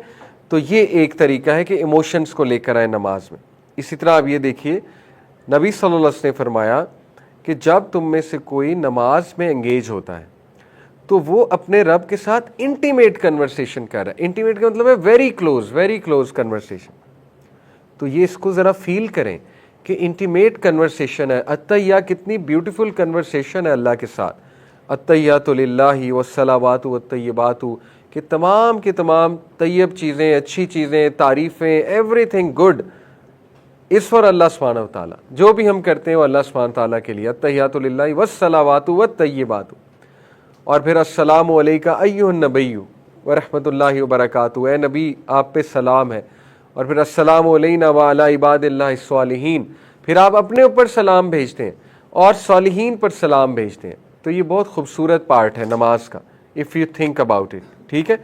تو یہ ایک طریقہ ہے کہ ایموشنز کو لے کر آئے نماز میں. اسی طرح آپ یہ دیکھیے نبی صلی اللہ علیہ وسلم نے فرمایا کہ جب تم میں سے کوئی نماز میں انگیج ہوتا ہے تو وہ اپنے رب کے ساتھ انٹیمیٹ کنورسیشن کر رہا ہے. انٹیمیٹ کا مطلب ہے ویری کلوز کنورسیشن. تو یہ اس کو ذرا فیل کریں کہ انٹیمیٹ کنورسیشن ہے. التحیہ کتنی بیوٹیفل کنورسیشن ہے اللہ کے ساتھ. التحیات للہ والصلوات والطیبات کہ تمام کے تمام طیب چیزیں, اچھی چیزیں, تعریفیں, everything good is for اللہ سبحانہ و تعالیٰ. جو بھی ہم کرتے ہیں وہ اللہ سبحانہ و تعالیٰ کے لیے. التحیات للہ والصلوات والطیبات. اور پھر السلام علیکہ ایھا النبی ورحمۃ اللہ وبرکاتہ, اے نبی آپ پہ سلام ہے. اور پھر السلام علینا وعلی عباد اللہ الصالحین. پھر آپ اپنے اوپر سلام بھیجتے ہیں اور صالحین پر سلام بھیجتے ہیں. تو یہ بہت خوبصورت پارٹ ہے نماز کا, if you think about it. ٹھیک ہے,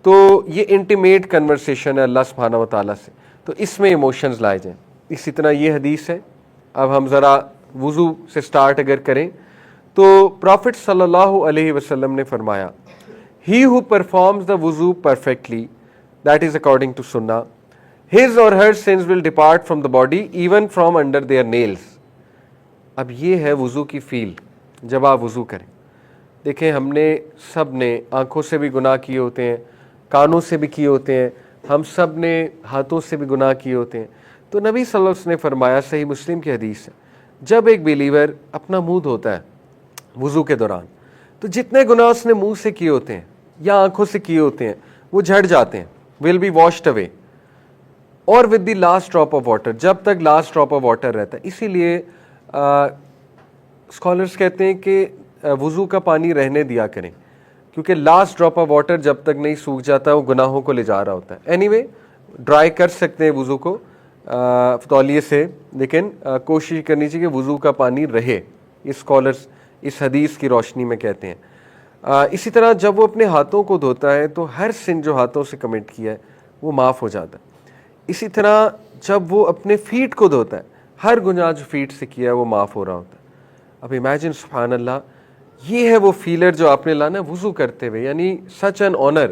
تو یہ انٹیمیٹ کنورسیشن ہے اللہ سبحانہ و تعالیٰ سے, تو اس میں ایموشنز لائے جائیں. اسی طرح یہ حدیث ہے. اب ہم ذرا وضو سے سٹارٹ اگر کریں تو پرافٹ صلی اللہ علیہ وسلم نے فرمایا, ہی ہو پرفارمز دا وضو perfectly, that is according to سنہ, his or her sins will depart from the body even from under their nails. اب یہ ہے وضو کی فیل جب آپ وضو کریں. دیکھیں ہم نے سب نے آنکھوں سے بھی گناہ کیے ہوتے ہیں, کانوں سے بھی کیے ہوتے ہیں, ہم سب نے ہاتھوں سے بھی گناہ کیے ہوتے ہیں. تو نبی صلی اللہ علیہ وسلم نے فرمایا, صحیح مسلم کی حدیث ہے, جب ایک بلیور اپنا منہ دھوتا ہے وضو کے دوران تو جتنے گناہ اس نے منہ سے کیے ہوتے ہیں یا آنکھوں سے کیے ہوتے ہیں وہ جھڑ جاتے ہیں, will be washed away. اور with the last drop of water, جب تک لاسٹ ڈراپ آف واٹر رہتا ہے. اسی لیے اسکالرس کہتے ہیں کہ وضو کا پانی رہنے دیا کریں, کیونکہ لاسٹ ڈراپ آف واٹر جب تک نہیں سوکھ جاتا وہ گناہوں کو لے جا رہا ہوتا ہے. اینی وے ڈرائی کر سکتے ہیں وضو کو تولیے سے, لیکن کوشش کرنی چاہیے کہ وضو کا پانی رہے. یہ اسکالرس اس حدیث کی روشنی میں کہتے ہیں. اسی طرح جب وہ اپنے ہاتھوں کو دھوتا ہے تو ہر سن جو ہاتھوں سے کمٹ کیا ہے وہ معاف ہو جاتا ہے. اسی طرح جب وہ اپنے فیٹ کو دھوتا ہے ہر گناہ جو فیٹ سے کیا ہے وہ معاف ہو رہا ہوتا ہے. اب امیجن سبحان اللہ, یہ ہے وہ فیلر جو آپ نے لانا وضو کرتے ہوئے, یعنی سچ این آنر.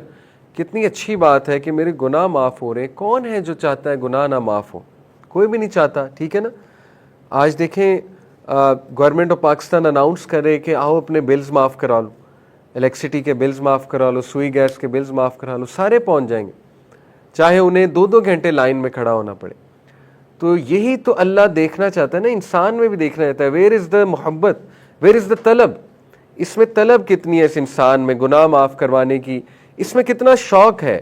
کتنی اچھی بات ہے کہ میرے گناہ معاف ہو رہے ہیں. کون ہے جو چاہتا ہے گناہ نہ معاف ہو؟ کوئی بھی نہیں چاہتا, ٹھیک ہے نا. آج دیکھیں گورنمنٹ آف پاکستان اناؤنس کرے کہ آؤ اپنے بلز معاف کرا لو, الیکٹریسٹی کے بلز معاف کرا لو, سوئی گیس کے بلز معاف کرا لو, سارے پہنچ جائیں گے, چاہے انہیں 2 گھنٹے لائن میں کھڑا ہونا پڑے. تو یہی تو اللہ دیکھنا چاہتا ہے نا, انسان میں بھی دیکھنا چاہتا ہے. ویئر از دا محبت, ویئر از دا طلب. اس میں طلب کتنی ہے اس انسان میں گناہ معاف کروانے کی, اس میں کتنا شوق ہے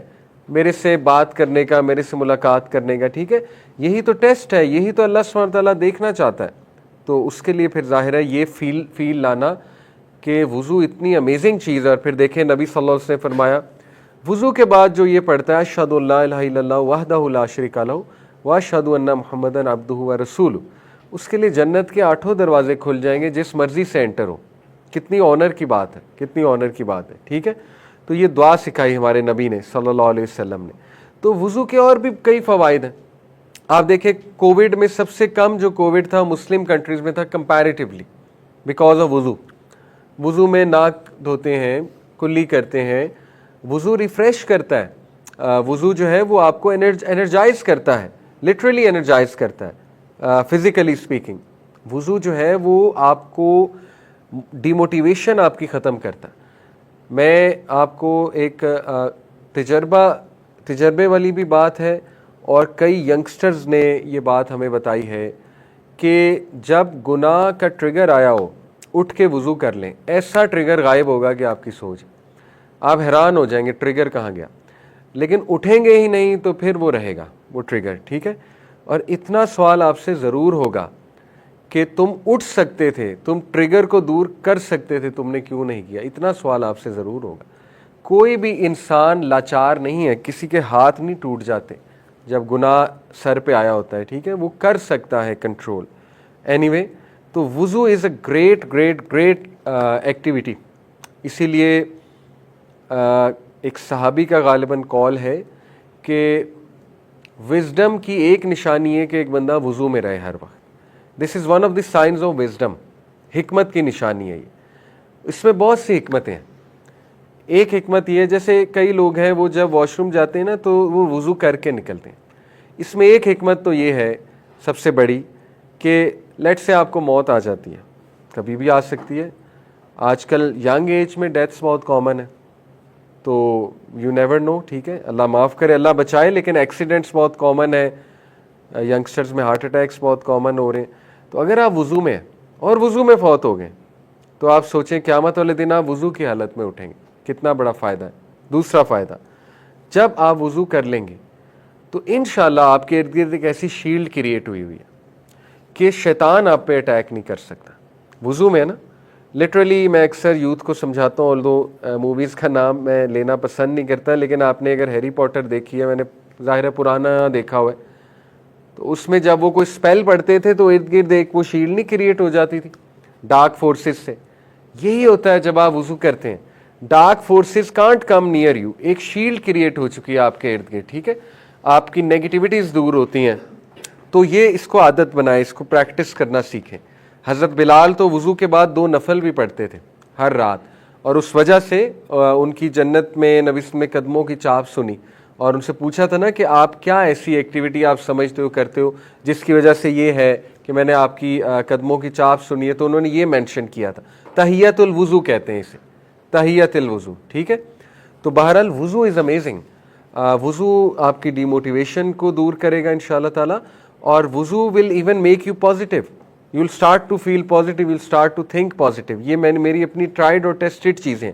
میرے سے بات کرنے کا, میرے سے ملاقات کرنے کا. ٹھیک ہے, یہی تو ٹیسٹ ہے, یہی تو اللہ سبحانہ تعالیٰ دیکھنا چاہتا ہے. تو اس کے لیے پھر ظاہر ہے یہ فیل لانا کہ وضو اتنی امیزنگ چیز ہے. اور پھر دیکھیں نبی صلی اللہ علیہ وسلم نے فرمایا وضو کے بعد جو یہ پڑھتا ہے اشہد ان لا الہ الا اللہ وحدہ لا شریک لہ واشہد ان محمدًا عبدہ ورسولہ, اس کے لیے جنت کے 8 دروازے کھل جائیں گے جس مرضی سے انٹر ہو. کتنی آنر کی بات ہے, کتنی آنر کی بات ہے. ٹھیک ہے, تو یہ دعا سکھائی ہمارے نبی نے صلی اللہ علیہ وسلم نے. تو وضو کے اور بھی کئی فوائد ہیں. آپ دیکھیں کووڈ میں سب سے کم جو کووڈ تھا مسلم کنٹریز میں تھا کمپیریٹیولی, بیکاز آف وضو. وضو میں ناک دھوتے ہیں, کلی کرتے ہیں, وضو ریفریش کرتا ہے. وضو جو ہے وہ آپ کو انرجائز کرتا ہے, لٹرلی انرجائز کرتا ہے فزیکلی اسپیکنگ. وضو جو ہے وہ آپ کو ڈیموٹیویشن آپ کی ختم کرتا ہے. میں آپ کو ایک تجربے والی بھی بات ہے, اور کئی ینگسٹرز نے یہ بات ہمیں بتائی ہے کہ جب گناہ کا ٹریگر آیا ہو اٹھ کے وضو کر لیں, ایسا ٹریگر غائب ہوگا کہ آپ کی سوچ, آپ حیران ہو جائیں گے ٹریگر کہاں گیا. لیکن اٹھیں گے ہی نہیں تو پھر وہ رہے گا وہ ٹریگر. ٹھیک ہے, اور اتنا سوال آپ سے ضرور ہوگا کہ تم اٹھ سکتے تھے, تم ٹریگر کو دور کر سکتے تھے, تم نے کیوں نہیں کیا. اتنا سوال آپ سے ضرور ہوگا. کوئی بھی انسان لاچار نہیں ہے, کسی کے ہاتھ نہیں ٹوٹ جاتے جب گناہ سر پہ آیا ہوتا ہے. ٹھیک ہے, وہ کر سکتا ہے کنٹرول. اینی وے, تو وضو is a great great great activity. اسی لیے ایک صحابی کا غالباً قول ہے کہ وزڈم کی ایک نشانی ہے کہ ایک بندہ وضو میں رہے ہر وقت. This is one of the signs of wisdom, حکمت کی نشانی ہے یہ. اس میں بہت سی حکمتیں ہیں. ایک حکمت یہ ہے, جیسے کئی لوگ ہیں وہ جب واش روم جاتے ہیں نا تو وہ وضو کر کے نکلتے ہیں. اس میں ایک حکمت تو یہ ہے سب سے بڑی کہ لیٹ سے آپ کو موت آ جاتی ہے, کبھی بھی آ سکتی ہے. آج کل ینگ ایج میں ڈیتھس بہت کامن ہے, تو یو نیور نو, ٹھیک ہے, اللہ معاف کرے, اللہ بچائے, لیکن ایکسیڈنٹس بہت کامن ہے, ینگسٹرز میں ہارٹ اٹیکس بہت کامن ہو رہے ہیں. تو اگر آپ وضو میں اور وضو میں فوت ہو گئے تو آپ سوچیں قیامت والے دن آپ وضو کی حالت میں اٹھیں گے, کتنا بڑا فائدہ ہے. دوسرا فائدہ, جب آپ وضو کر لیں گے تو انشاءاللہ آپ کے ارد گرد ایک ایسی شیلڈ کریٹ ہوئی ہے کہ شیطان آپ پہ اٹیک نہیں کر سکتا. وضو میں نا, لٹرلی میں اکثر یوتھ کو سمجھاتا ہوں, although موویز کا نام میں لینا پسند نہیں کرتا, لیکن آپ نے اگر ہیری پاٹر دیکھی ہے, میں نے ظاہر ہے پرانا دیکھا ہوا ہے, تو اس میں جب وہ کوئی اسپیل پڑھتے تھے تو ارد گرد ایک وہ شیلڈ نہیں کریٹ ہو جاتی تھی ڈارک فورسز سے. یہی ہوتا ہے جب آپ وضو کرتے ہیں, dark forces can't come near you, ایک شیلڈ کریٹ ہو چکی ہے آپ کے ارد گرد, ٹھیک ہے, آپ کی نیگیٹیوٹیز دور ہوتی ہیں. تو یہ اس کو عادت بنائے, اس کو پریکٹس کرنا سیکھیں. حضرت بلال تو وضو کے بعد 2 نفل بھی پڑھتے تھے ہر رات, اور اس وجہ سے ان کی جنت میں نبی میں قدموں کی چاپ سنی, اور ان سے پوچھا تھا نا کہ آپ کیا ایسی ایکٹیویٹی آپ سمجھتے ہو کرتے ہو جس کی وجہ سے یہ ہے کہ میں نے آپ کی قدموں کی چاپ سنی ہے, تو انہوں نے یہ مینشن کیا تھا, تحیت الوضو کہتے ہیں اسے, تحیت الوضو, ٹھیک ہے. تو بہرحال وضو از امیزنگ. وضو آپ کی ڈی موٹیویشن کو دور کرے گا انشاءاللہ تعالی, اور وضو will even make you positive, you will start to feel positive, you will start to think positive. یہ میری اپنی ٹرائیڈ اور ٹیسٹڈ چیزیں.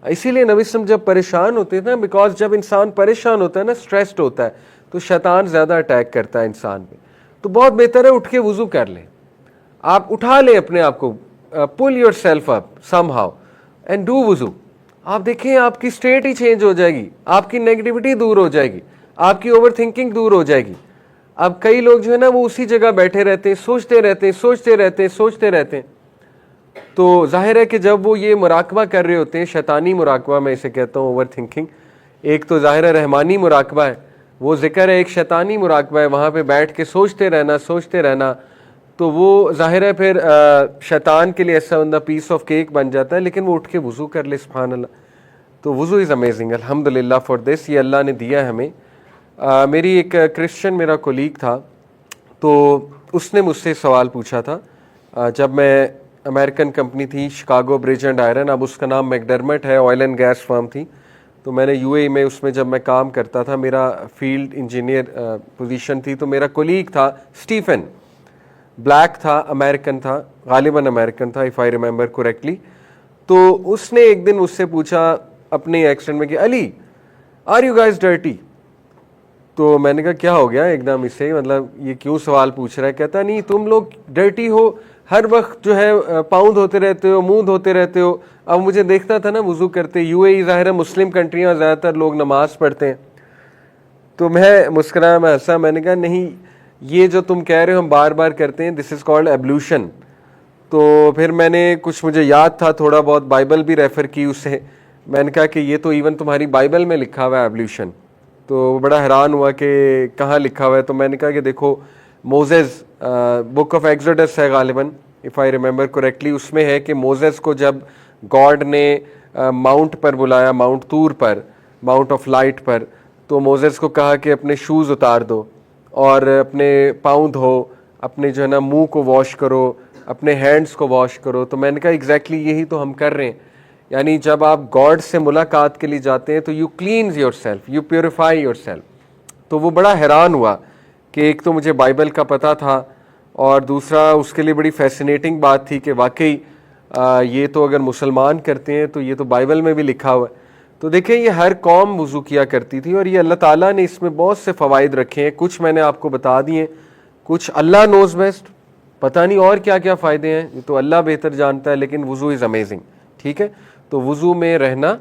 اسی لیے نبی وسلم جب پریشان ہوتے تھے نا, بیکاز جب انسان پریشان ہوتا ہے نا, اسٹریسڈ ہوتا ہے, تو شیطان زیادہ اٹیک کرتا ہے انسان پہ. تو بہت بہتر ہے اٹھ کے وضو کر لیں, آپ اٹھا لیں اپنے آپ کو, pull yourself up somehow and do وضو. آپ دیکھیں آپ کی اسٹیٹ ہی چینج ہو جائے گی, آپ کی نیگیٹیوٹی دور ہو جائے گی, آپ کی اوور تھنکنگ دور ہو جائے گی. اب کئی لوگ جو ہے نا وہ اسی جگہ بیٹھے رہتے ہیں, سوچتے رہتے ہیں, سوچتے رہتے ہیں, سوچتے رہتے ہیں. تو ظاہر ہے کہ جب وہ یہ مراقبہ کر رہے ہوتے ہیں, شیطانی مراقبہ میں اسے کہتا ہوں, اوور تھنکنگ, ایک تو ظاہر ہے رحمانی مراقبہ ہے, وہ ذکر ہے, ایک شیطانی مراقبہ ہے, وہاں پہ بیٹھ کے سوچتے رہنا, تو وہ ظاہر ہے پھر شیطان کے لیے ایسا بندہ پیس آف کیک بن جاتا ہے. لیکن وہ اٹھ کے وضو کر لے, سبحان اللہ. تو وضو از امیزنگ, الحمدللہ فار دس, یہ اللہ نے دیا ہے ہمیں. میری ایک کرسچن میرا کولیگ تھا, تو اس نے مجھ سے سوال پوچھا تھا, جب میں امریکن کمپنی تھی شکاگو برج اینڈ آئرن, اب اس کا نام میکڈرمٹ ہے, آئل اینڈ گیس فرم تھی, تو میں نے یو اے میں اس میں جب میں کام کرتا تھا, میرا فیلڈ انجینئر پوزیشن تھی. تو میرا کولیگ تھا اسٹیفن, بلیک تھا, امریکن تھا, غالباً امریکن تھا اف آئی ریمبر کریکٹلی. تو اس نے ایک دن مجھ سے پوچھا اپنے ایکسیڈنٹ میں کہ علی آر یو گائز ڈرٹی. تو میں نے کہا کیا ہو گیا ایک دم اسے, مطلب یہ کیوں سوال پوچھ رہا ہے. کہتا نہیں تم لوگ ڈرٹی ہو, ہر وقت جو ہے پاؤں دھوتے رہتے ہو, منہ دھوتے رہتے ہو. اب مجھے دیکھتا تھا نا وضو کرتے, یو اے ای ظاہر ہے مسلم کنٹریاں, زیادہ تر لوگ نماز پڑھتے ہیں. تو میں مسکرایا, میں ہنسا, میں نے کہا نہیں یہ جو تم کہہ رہے ہو ہم بار بار کرتے ہیں, دس از کالڈ ایبلیوشن. تو پھر میں نے کچھ مجھے یاد تھا تھوڑا بہت, بائبل بھی ریفر کی اسے. میں نے کہا کہ یہ تو ایون تمہاری بائبل میں لکھا ہوا ہے ایبلیوشن. تو وہ بڑا حیران ہوا کہ کہاں لکھا ہوا ہے. تو میں نے کہا کہ دیکھو موزیز, بک آف ایکسوڈس ہے غالباً اف آئی ریمبر کریکٹلی, اس میں ہے کہ موزیز کو جب گاڈ نے ماؤنٹ پر بلایا, ماؤنٹ طور پر, ماؤنٹ آف لائٹ پر, تو موزیز کو کہا کہ اپنے شوز اتار دو اور اپنے پاؤں دھو, اپنے جو ہے نا منہ کو واش کرو, اپنے ہینڈز کو واش کرو. تو میں نے کہا ایگزیکٹلی یہی تو ہم کر رہے ہیں. یعنی جب آپ گاڈ سے ملاقات کے لیے جاتے ہیں تو you cleanse yourself, you purify yourself. تو وہ بڑا حیران ہوا کہ ایک تو مجھے بائبل کا پتہ تھا, اور دوسرا اس کے لیے بڑی فیسینیٹنگ بات تھی کہ واقعی یہ تو اگر مسلمان کرتے ہیں تو یہ تو بائبل میں بھی لکھا ہوا ہے. تو دیکھیں یہ ہر قوم وضو کیا کرتی تھی, اور یہ اللہ تعالیٰ نے اس میں بہت سے فوائد رکھے ہیں. کچھ میں نے آپ کو بتا دیے, کچھ اللہ نوز بیسٹ, پتہ نہیں اور کیا کیا فائدے ہیں, یہ تو اللہ بہتر جانتا ہے. لیکن وضو از امیزنگ, ٹھیک ہے. تو وضو میں رہنا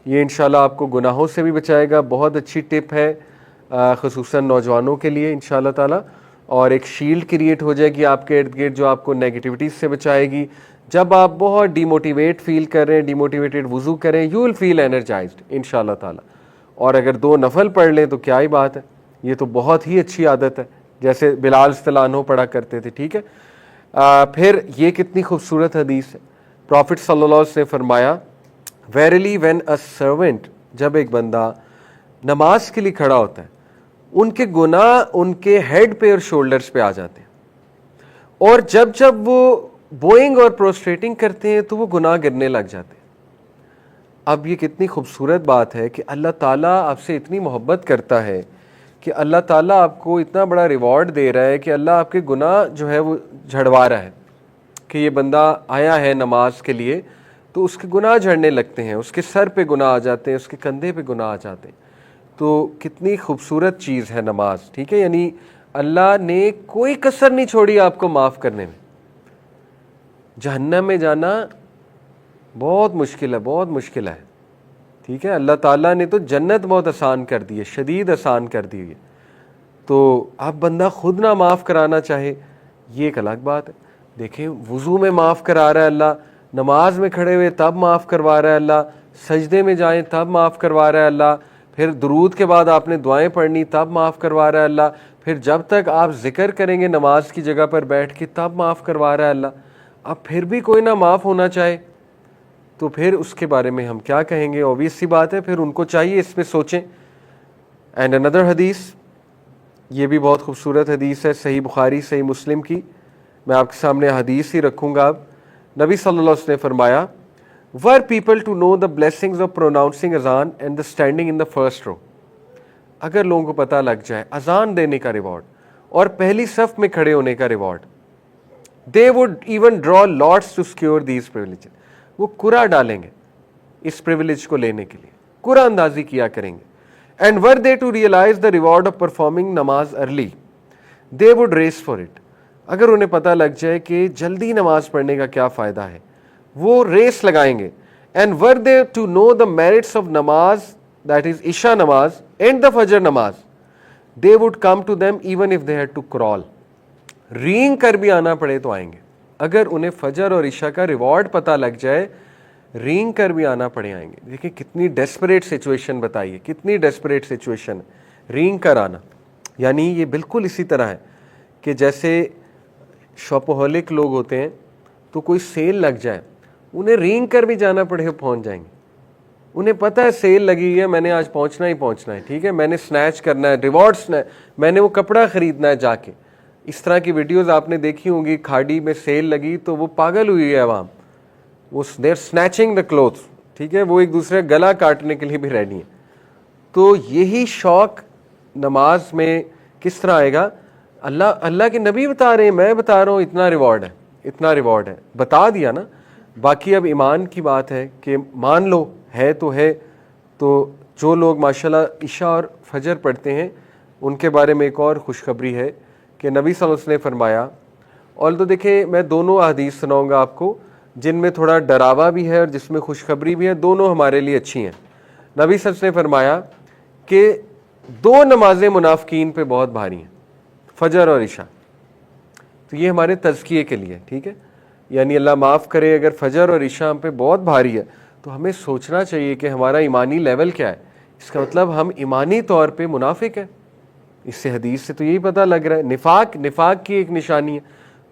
یہ انشاءاللہ آپ کو گناہوں سے بھی بچائے گا, بہت اچھی ٹپ ہے خصوصاً نوجوانوں کے لیے انشاءاللہ تعالیٰ. اور ایک شیلڈ کریٹ ہو جائے گی آپ کے ارد گرد جو آپ کو نیگیٹیوٹیز سے بچائے گی. جب آپ بہت ڈی موٹیویٹ فیل کر رہے ہیں, ڈی موٹیویٹڈ وضو کریں, یو ول فیل انرجائزڈ انشاءاللہ تعالیٰ. اور اگر 2 نفل پڑھ لیں تو کیا ہی بات ہے, یہ تو بہت ہی اچھی عادت ہے, جیسے بلال رضی اللہ عنہ پڑھا کرتے تھے, ٹھیک ہے. پھر یہ کتنی خوبصورت حدیث ہے, پروفٹ صلی اللہ علیہ وسلم نے فرمایا ویریلی وین اے سرونٹ, جب ایک بندہ نماز کے لیے کھڑا ہوتا ہے, ان کے گناہ ان کے ہیڈ پہ اور شولڈرز پہ آ جاتے ہیں. اور جب جب وہ بوئنگ اور پروسٹریٹنگ کرتے ہیں تو وہ گناہ گرنے لگ جاتے ہیں. اب یہ کتنی خوبصورت بات ہے کہ اللہ تعالیٰ آپ سے اتنی محبت کرتا ہے کہ اللہ تعالیٰ آپ کو اتنا بڑا ریوارڈ دے رہا ہے کہ اللہ آپ کے گناہ جو ہے وہ جھڑوا رہا ہے کہ یہ بندہ آیا ہے نماز کے لیے تو اس کے گناہ جھڑنے لگتے ہیں, اس کے سر پہ گناہ آ جاتے ہیں, اس کے کندھے پہ گناہ آ جاتے ہیں. تو کتنی خوبصورت چیز ہے نماز, ٹھیک ہے. یعنی اللہ نے کوئی کسر نہیں چھوڑی آپ کو معاف کرنے میں. جہنم میں جانا بہت مشکل ہے, بہت مشکل ہے, ٹھیک ہے. اللہ تعالیٰ نے تو جنت بہت آسان کر دی ہے, شدید آسان کر دی ہے. تو اب بندہ خود نہ معاف کرانا چاہے یہ ایک الگ بات ہے. دیکھیں وضو میں معاف کرا رہا ہے اللہ, نماز میں کھڑے ہوئے تب معاف کروا رہا ہے اللہ, سجدے میں جائیں تب معاف کروا رہا ہے اللہ, پھر درود کے بعد آپ نے دعائیں پڑھنی تب معاف کروا رہا ہے اللہ, پھر جب تک آپ ذکر کریں گے نماز کی جگہ پر بیٹھ کے تب معاف کروا رہا ہے اللہ. اب پھر بھی کوئی نہ معاف ہونا چاہے تو پھر اس کے بارے میں ہم کیا کہیں گے؟ اوبیس سی بات ہے, پھر ان کو چاہیے اس پہ سوچیں. اینڈ اندر حدیث, یہ بھی بہت خوبصورت حدیث ہے, صحیح بخاری صحیح مسلم کی. میں آپ کے سامنے حدیث ہی رکھوں گا. اب نبی صلی اللہ علیہ وسلم نے فرمایا, were people to know the blessings of pronouncing azan and the standing in the first row, اگر لوگوں کو پتہ لگ جائے اذان دینے کا ریوارڈ اور پہلی صف میں کھڑے ہونے کا reward, they would even draw lots to secure these privileges, وہ قرعہ ڈالیں گے اس پریولیج کو لینے کے لیے, قرعہ اندازی کیا کریں گے. and were they to realize the reward of performing namaz early, they would race for it, اگر انہیں پتہ لگ جائے کہ جلدی نماز پڑھنے کا کیا فائدہ ہے وہ ریس لگائیں گے. and were they to know the merits of namaz, that is isha namaz and the fajr namaz, they would come to them even if they had to crawl, رینگ کر بھی آنا پڑے تو آئیں گے. اگر انہیں فجر اور عشاء کا ریوارڈ پتہ لگ جائے رینگ کر بھی آنا پڑے آئیں گے. دیکھیں کتنی ڈیسپریٹ سچویشن, بتائیے کتنی ڈیسپریٹ سچویشن, رینگ کر آنا. یعنی یہ بالکل اسی طرح ہے کہ جیسے شاپہولک لوگ ہوتے ہیں تو کوئی سیل لگ جائے انہیں رینگ کر بھی جانا پڑے پہنچ جائیں گے. انہیں پتہ ہے سیل لگی ہے, میں نے آج پہنچنا ہی پہنچنا ہے, ٹھیک ہے, میں نے سنیچ کرنا ہے, ریوارڈ میں نے وہ کپڑا خریدنا ہے جا کے. اس طرح کی ویڈیوز آپ نے دیکھی ہوں گی, کھاڑی میں سیل لگی تو وہ پاگل ہوئی ہے عوام, وہ they are snatching the clothes, ٹھیک ہے, وہ ایک دوسرے گلا کاٹنے کے لیے بھی ریڈی ہیں. تو یہی شوق نماز میں کس طرح آئے گا؟ اللہ کے نبی بتا رہے ہیں, میں بتا رہا ہوں اتنا ریوارڈ ہے, اتنا ریوارڈ ہے, بتا دیا نا. باقی اب ایمان کی بات ہے کہ مان لو ہے تو ہے. تو جو لوگ ماشاءاللہ عشاء اور فجر پڑھتے ہیں ان کے بارے میں ایک اور خوشخبری ہے کہ نبی صلی اللہ علیہ وسلم نے فرمایا, اور تو دیکھیں میں دونوں احادیث سناؤں گا آپ کو جن میں تھوڑا ڈراوا بھی ہے اور جس میں خوشخبری بھی ہے, دونوں ہمارے لیے اچھی ہیں. نبی صلی اللہ علیہ وسلم نے فرمایا کہ دو نمازیں منافقین پہ بہت بھاری ہیں, فجر اور عشاء. تو یہ ہمارے تزکیے کے لیے, ٹھیک ہے, یعنی اللہ معاف کرے اگر فجر اور عشاء ہم پہ بہت بھاری ہے تو ہمیں سوچنا چاہیے کہ ہمارا ایمانی لیول کیا ہے. اس کا مطلب ہم ایمانی طور پہ منافق ہیں. اس سے حدیث سے تو یہی پتہ لگ رہا ہے. نفاق کی ایک نشانی ہے.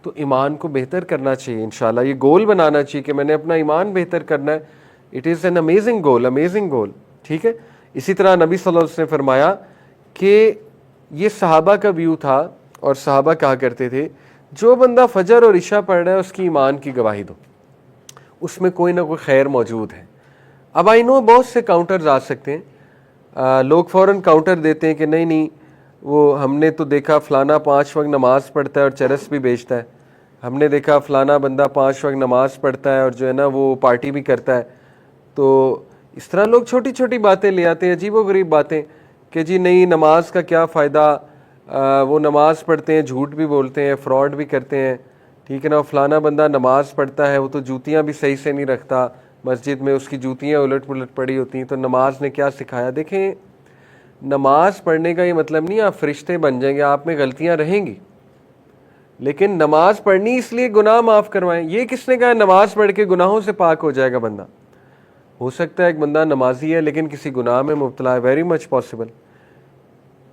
تو ایمان کو بہتر کرنا چاہیے انشاءاللہ, یہ گول بنانا چاہیے کہ میں نے اپنا ایمان بہتر کرنا ہے. It is an amazing goal, amazing goal, ٹھیک ہے. اسی طرح نبی صلی اللہ علیہ وسلم نے فرمایا کہ یہ صحابہ کا ویو تھا اور صحابہ کہا کرتے تھے جو بندہ فجر اور عشاء پڑھ رہا ہے اس کی ایمان کی گواہی دو, اس میں کوئی نہ کوئی خیر موجود ہے. اب آئی نو بہت سے کاؤنٹرز آ سکتے ہیں, لوگ فوراً کاؤنٹر دیتے ہیں کہ نہیں وہ ہم نے تو دیکھا فلانا 5 وقت نماز پڑھتا ہے اور چرس بھی بیچتا ہے, ہم نے دیکھا فلانا بندہ 5 وقت نماز پڑھتا ہے اور جو ہے نا وہ پارٹی بھی کرتا ہے. تو اس طرح لوگ چھوٹی چھوٹی باتیں لے آتے ہیں, عجیب و غریب باتیں کہ جی نہیں نماز کا کیا فائدہ, وہ نماز پڑھتے ہیں جھوٹ بھی بولتے ہیں, فراڈ بھی کرتے ہیں, ٹھیک ہے نا. فلانا بندہ نماز پڑھتا ہے وہ تو جوتیاں بھی صحیح سے نہیں رکھتا, مسجد میں اس کی جوتیاں الٹ پلٹ پڑی ہوتی ہیں, تو نماز نے کیا سکھایا؟ دیکھیں نماز پڑھنے کا یہ مطلب نہیں آپ فرشتے بن جائیں گے, آپ میں غلطیاں رہیں گی, لیکن نماز پڑھنی اس لیے گناہ معاف کروائیں. یہ کس نے کہا نماز پڑھ کے گناہوں سے پاک ہو جائے گا بندہ؟ ہو سکتا ہے ایک بندہ نمازی ہے لیکن کسی گناہ میں مبتلا ہے, ویری مچ پاسبل,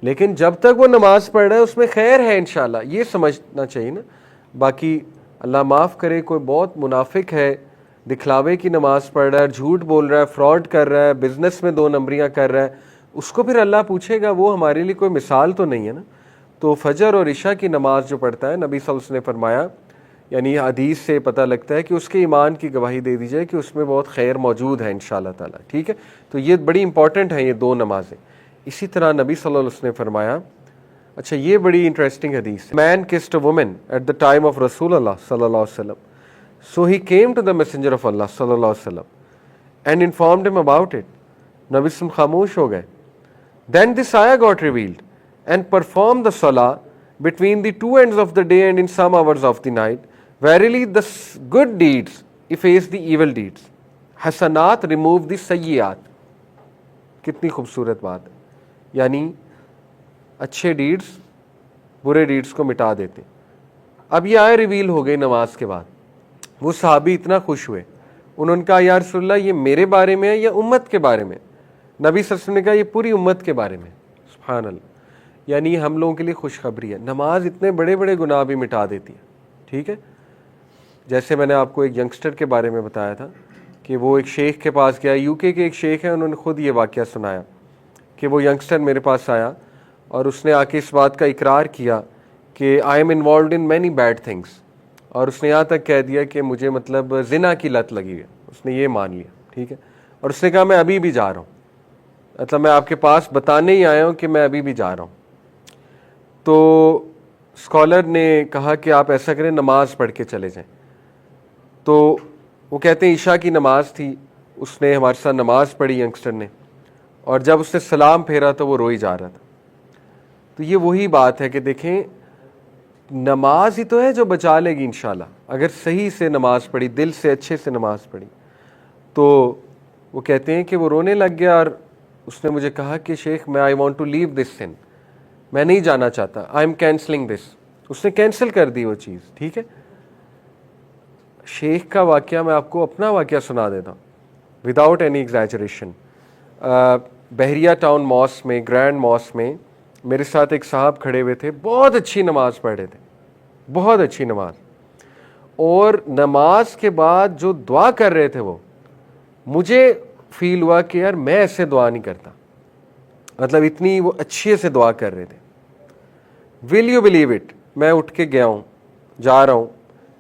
لیکن جب تک وہ نماز پڑھ رہا ہے اس میں خیر ہے انشاءاللہ, یہ سمجھنا چاہیے نا. باقی اللہ معاف کرے کوئی بہت منافق ہے, دکھلاوے کی نماز پڑھ رہا ہے, جھوٹ بول رہا ہے, فراڈ کر رہا ہے, بزنس میں 2 نمبریاں کر رہا ہے, اس کو پھر اللہ پوچھے گا, وہ ہمارے لیے کوئی مثال تو نہیں ہے نا. تو فجر اور عشاء کی نماز جو پڑھتا ہے نبی صلی اللہ علیہ وسلم نے فرمایا یعنی حدیث سے پتہ لگتا ہے کہ اس کے ایمان کی گواہی دے دی جائے کہ اس میں بہت خیر موجود ہے انشاءاللہ تعالیٰ. ٹھیک ہے, تو یہ بڑی امپورٹنٹ ہیں یہ دو نمازیں. اسی طرح نبی صلی اللہ علیہ وسلم نے فرمایا, اچھا یہ بڑی انٹرسٹنگ حدیث ہے, مین kissed a woman at the time of رسول اللہ صلی اللہ علیہ وسلم, so he came to the messenger of Allah صلی اللہ علیہ وسلم and informed him about it. نبی صلی اللہ علیہ وسلم خاموش ہو گئے. Then this ayah got revealed and performed the salah between the two ends of the day and in some hours of the night. Verily the good deeds efface the evil deeds. Hasanat remove the سیئات. کتنی خوبصورت بات ہے, یعنی اچھے deeds برے deeds کو مٹا دیتے. اب یہ آیت ریویل ہو گئی نماز کے بعد. وہ صحابی اتنا خوش ہوئے, انہوں نے کہا یا رسول اللہ یہ میرے بارے میں ہے یا امت کے بارے میں؟ نبی صلی اللہ علیہ وسلم نے کہا یہ پوری امت کے بارے میں. سبحان اللہ, یعنی ہم لوگوں کے لیے خوشخبری ہے, نماز اتنے بڑے بڑے گناہ بھی مٹا دیتی ہے. ٹھیک ہے, جیسے میں نے آپ کو ایک ینگسٹر کے بارے میں بتایا تھا کہ وہ ایک شیخ کے پاس گیا, یو کے ایک شیخ ہیں, انہوں نے خود یہ واقعہ سنایا کہ وہ ینگسٹر میرے پاس آیا اور اس نے آ کے اس بات کا اقرار کیا کہ I M involved in many bad things, اور اس نے یہاں تک کہہ دیا کہ مجھے مطلب زنا کی لت لگی ہے, اس نے یہ مان لیا. ٹھیک ہے, اور اس نے کہا میں ابھی بھی جا رہا ہوں, مطلب میں آپ کے پاس بتانے ہی آیا ہوں کہ میں ابھی بھی جا رہا ہوں. تو اسکالر نے کہا کہ آپ ایسا کریں نماز پڑھ کے چلے جائیں. تو وہ کہتے ہیں عشاء کی نماز تھی, اس نے ہمارے ساتھ نماز پڑھی ینگسٹر نے, اور جب اس نے سلام پھیرا تو وہ روئی جا رہا تھا. تو یہ وہی بات ہے کہ دیکھیں نماز ہی تو ہے جو بچا لے گی انشاءاللہ, اگر صحیح سے نماز پڑھی, دل سے اچھے سے نماز پڑھی. تو وہ کہتے ہیں کہ وہ رونے لگ گیا اور اس نے مجھے کہا کہ شیخ میں آئی وانٹ ٹو لیو دس سن, میں نہیں جانا چاہتا, آئی ایم کینسلنگ دس. اس نے کینسل کر دی وہ چیز. ٹھیک ہے, شیخ کا واقعہ میں آپ کو اپنا واقعہ سنا دیتا ہوں وداؤٹ اینی ایگزیجریشن. بحریہ ٹاؤن ماسک میں, گرینڈ ماسک میں میرے ساتھ ایک صاحب کھڑے ہوئے تھے, بہت اچھی نماز پڑھ رہے تھے, بہت اچھی نماز, اور نماز کے بعد جو دعا کر رہے تھے وہ مجھے فیل ہوا کہ یار میں ایسے دعا نہیں کرتا, مطلب اتنی وہ اچھے سے دعا کر رہے تھے. ول یو بلیو اٹ, میں اٹھ کے گیا ہوں, جا رہا ہوں,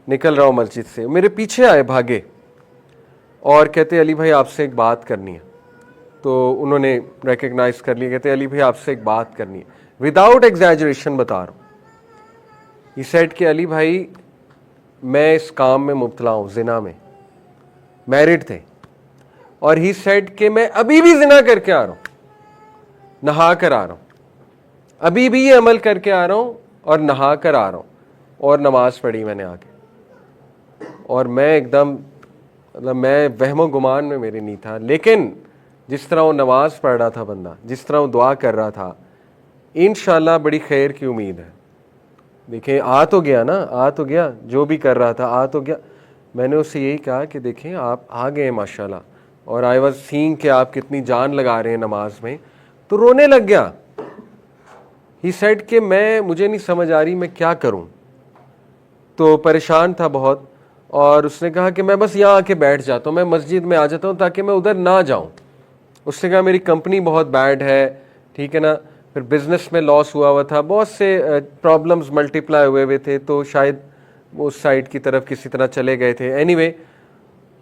نکل رہا ہوں مسجد سے, میرے پیچھے آئے بھاگے اور کہتے علی بھائی آپ سے ایک بات کرنی ہے. تو انہوں نے ریکگنائز کر لیا, کہتے علی بھائی آپ سے ایک بات کرنی ہے, وداؤٹ ایگزیجریشن بتا رہا ہوں. یہ سیٹ کہ علی بھائی میں اس کام میں مبتلا ہوں, زنا میں, میرڈ تھے, اور ہی سیٹ کہ میں ابھی بھی زنا کر کے آ رہا ہوں, نہا کر آ رہا ہوں, ابھی بھی یہ عمل کر کے آ رہا ہوں اور نہا کر آ رہا ہوں, اور نماز پڑھی میں نے آ کے, اور میں ایک دم مطلب میں وہم و گمان میں میرے نہیں تھا, لیکن جس طرح وہ نماز پڑھ رہا تھا بندہ, جس طرح وہ دعا کر رہا تھا, انشاءاللہ بڑی خیر کی امید ہے. دیکھیں آ تو گیا نا, آ تو گیا, جو بھی کر رہا تھا آ تو گیا. میں نے اسے یہی کہا کہ دیکھیں آپ آ گئے ماشاءاللہ, اور آئی واز سینگ کہ آپ کتنی جان لگا رہے ہیں نماز میں. تو رونے لگ گیا. ہی سیڈ کہ مجھے نہیں سمجھ آ رہی میں کیا کروں. تو پریشان تھا بہت, اور اس نے کہا کہ میں بس یہاں آ کے بیٹھ جاتا ہوں, میں مسجد میں آ جاتا ہوں تاکہ میں ادھر نہ جاؤں. اس نے کہا میری کمپنی بہت بیڈ ہے, ٹھیک ہے نا, پھر بزنس میں لاس ہوا تھا, بہت سے پرابلمز ملٹیپلائی ہوئے تھے, تو شاید وہ اس سائڈ کی طرف کسی طرح چلے گئے تھے. اینی وے,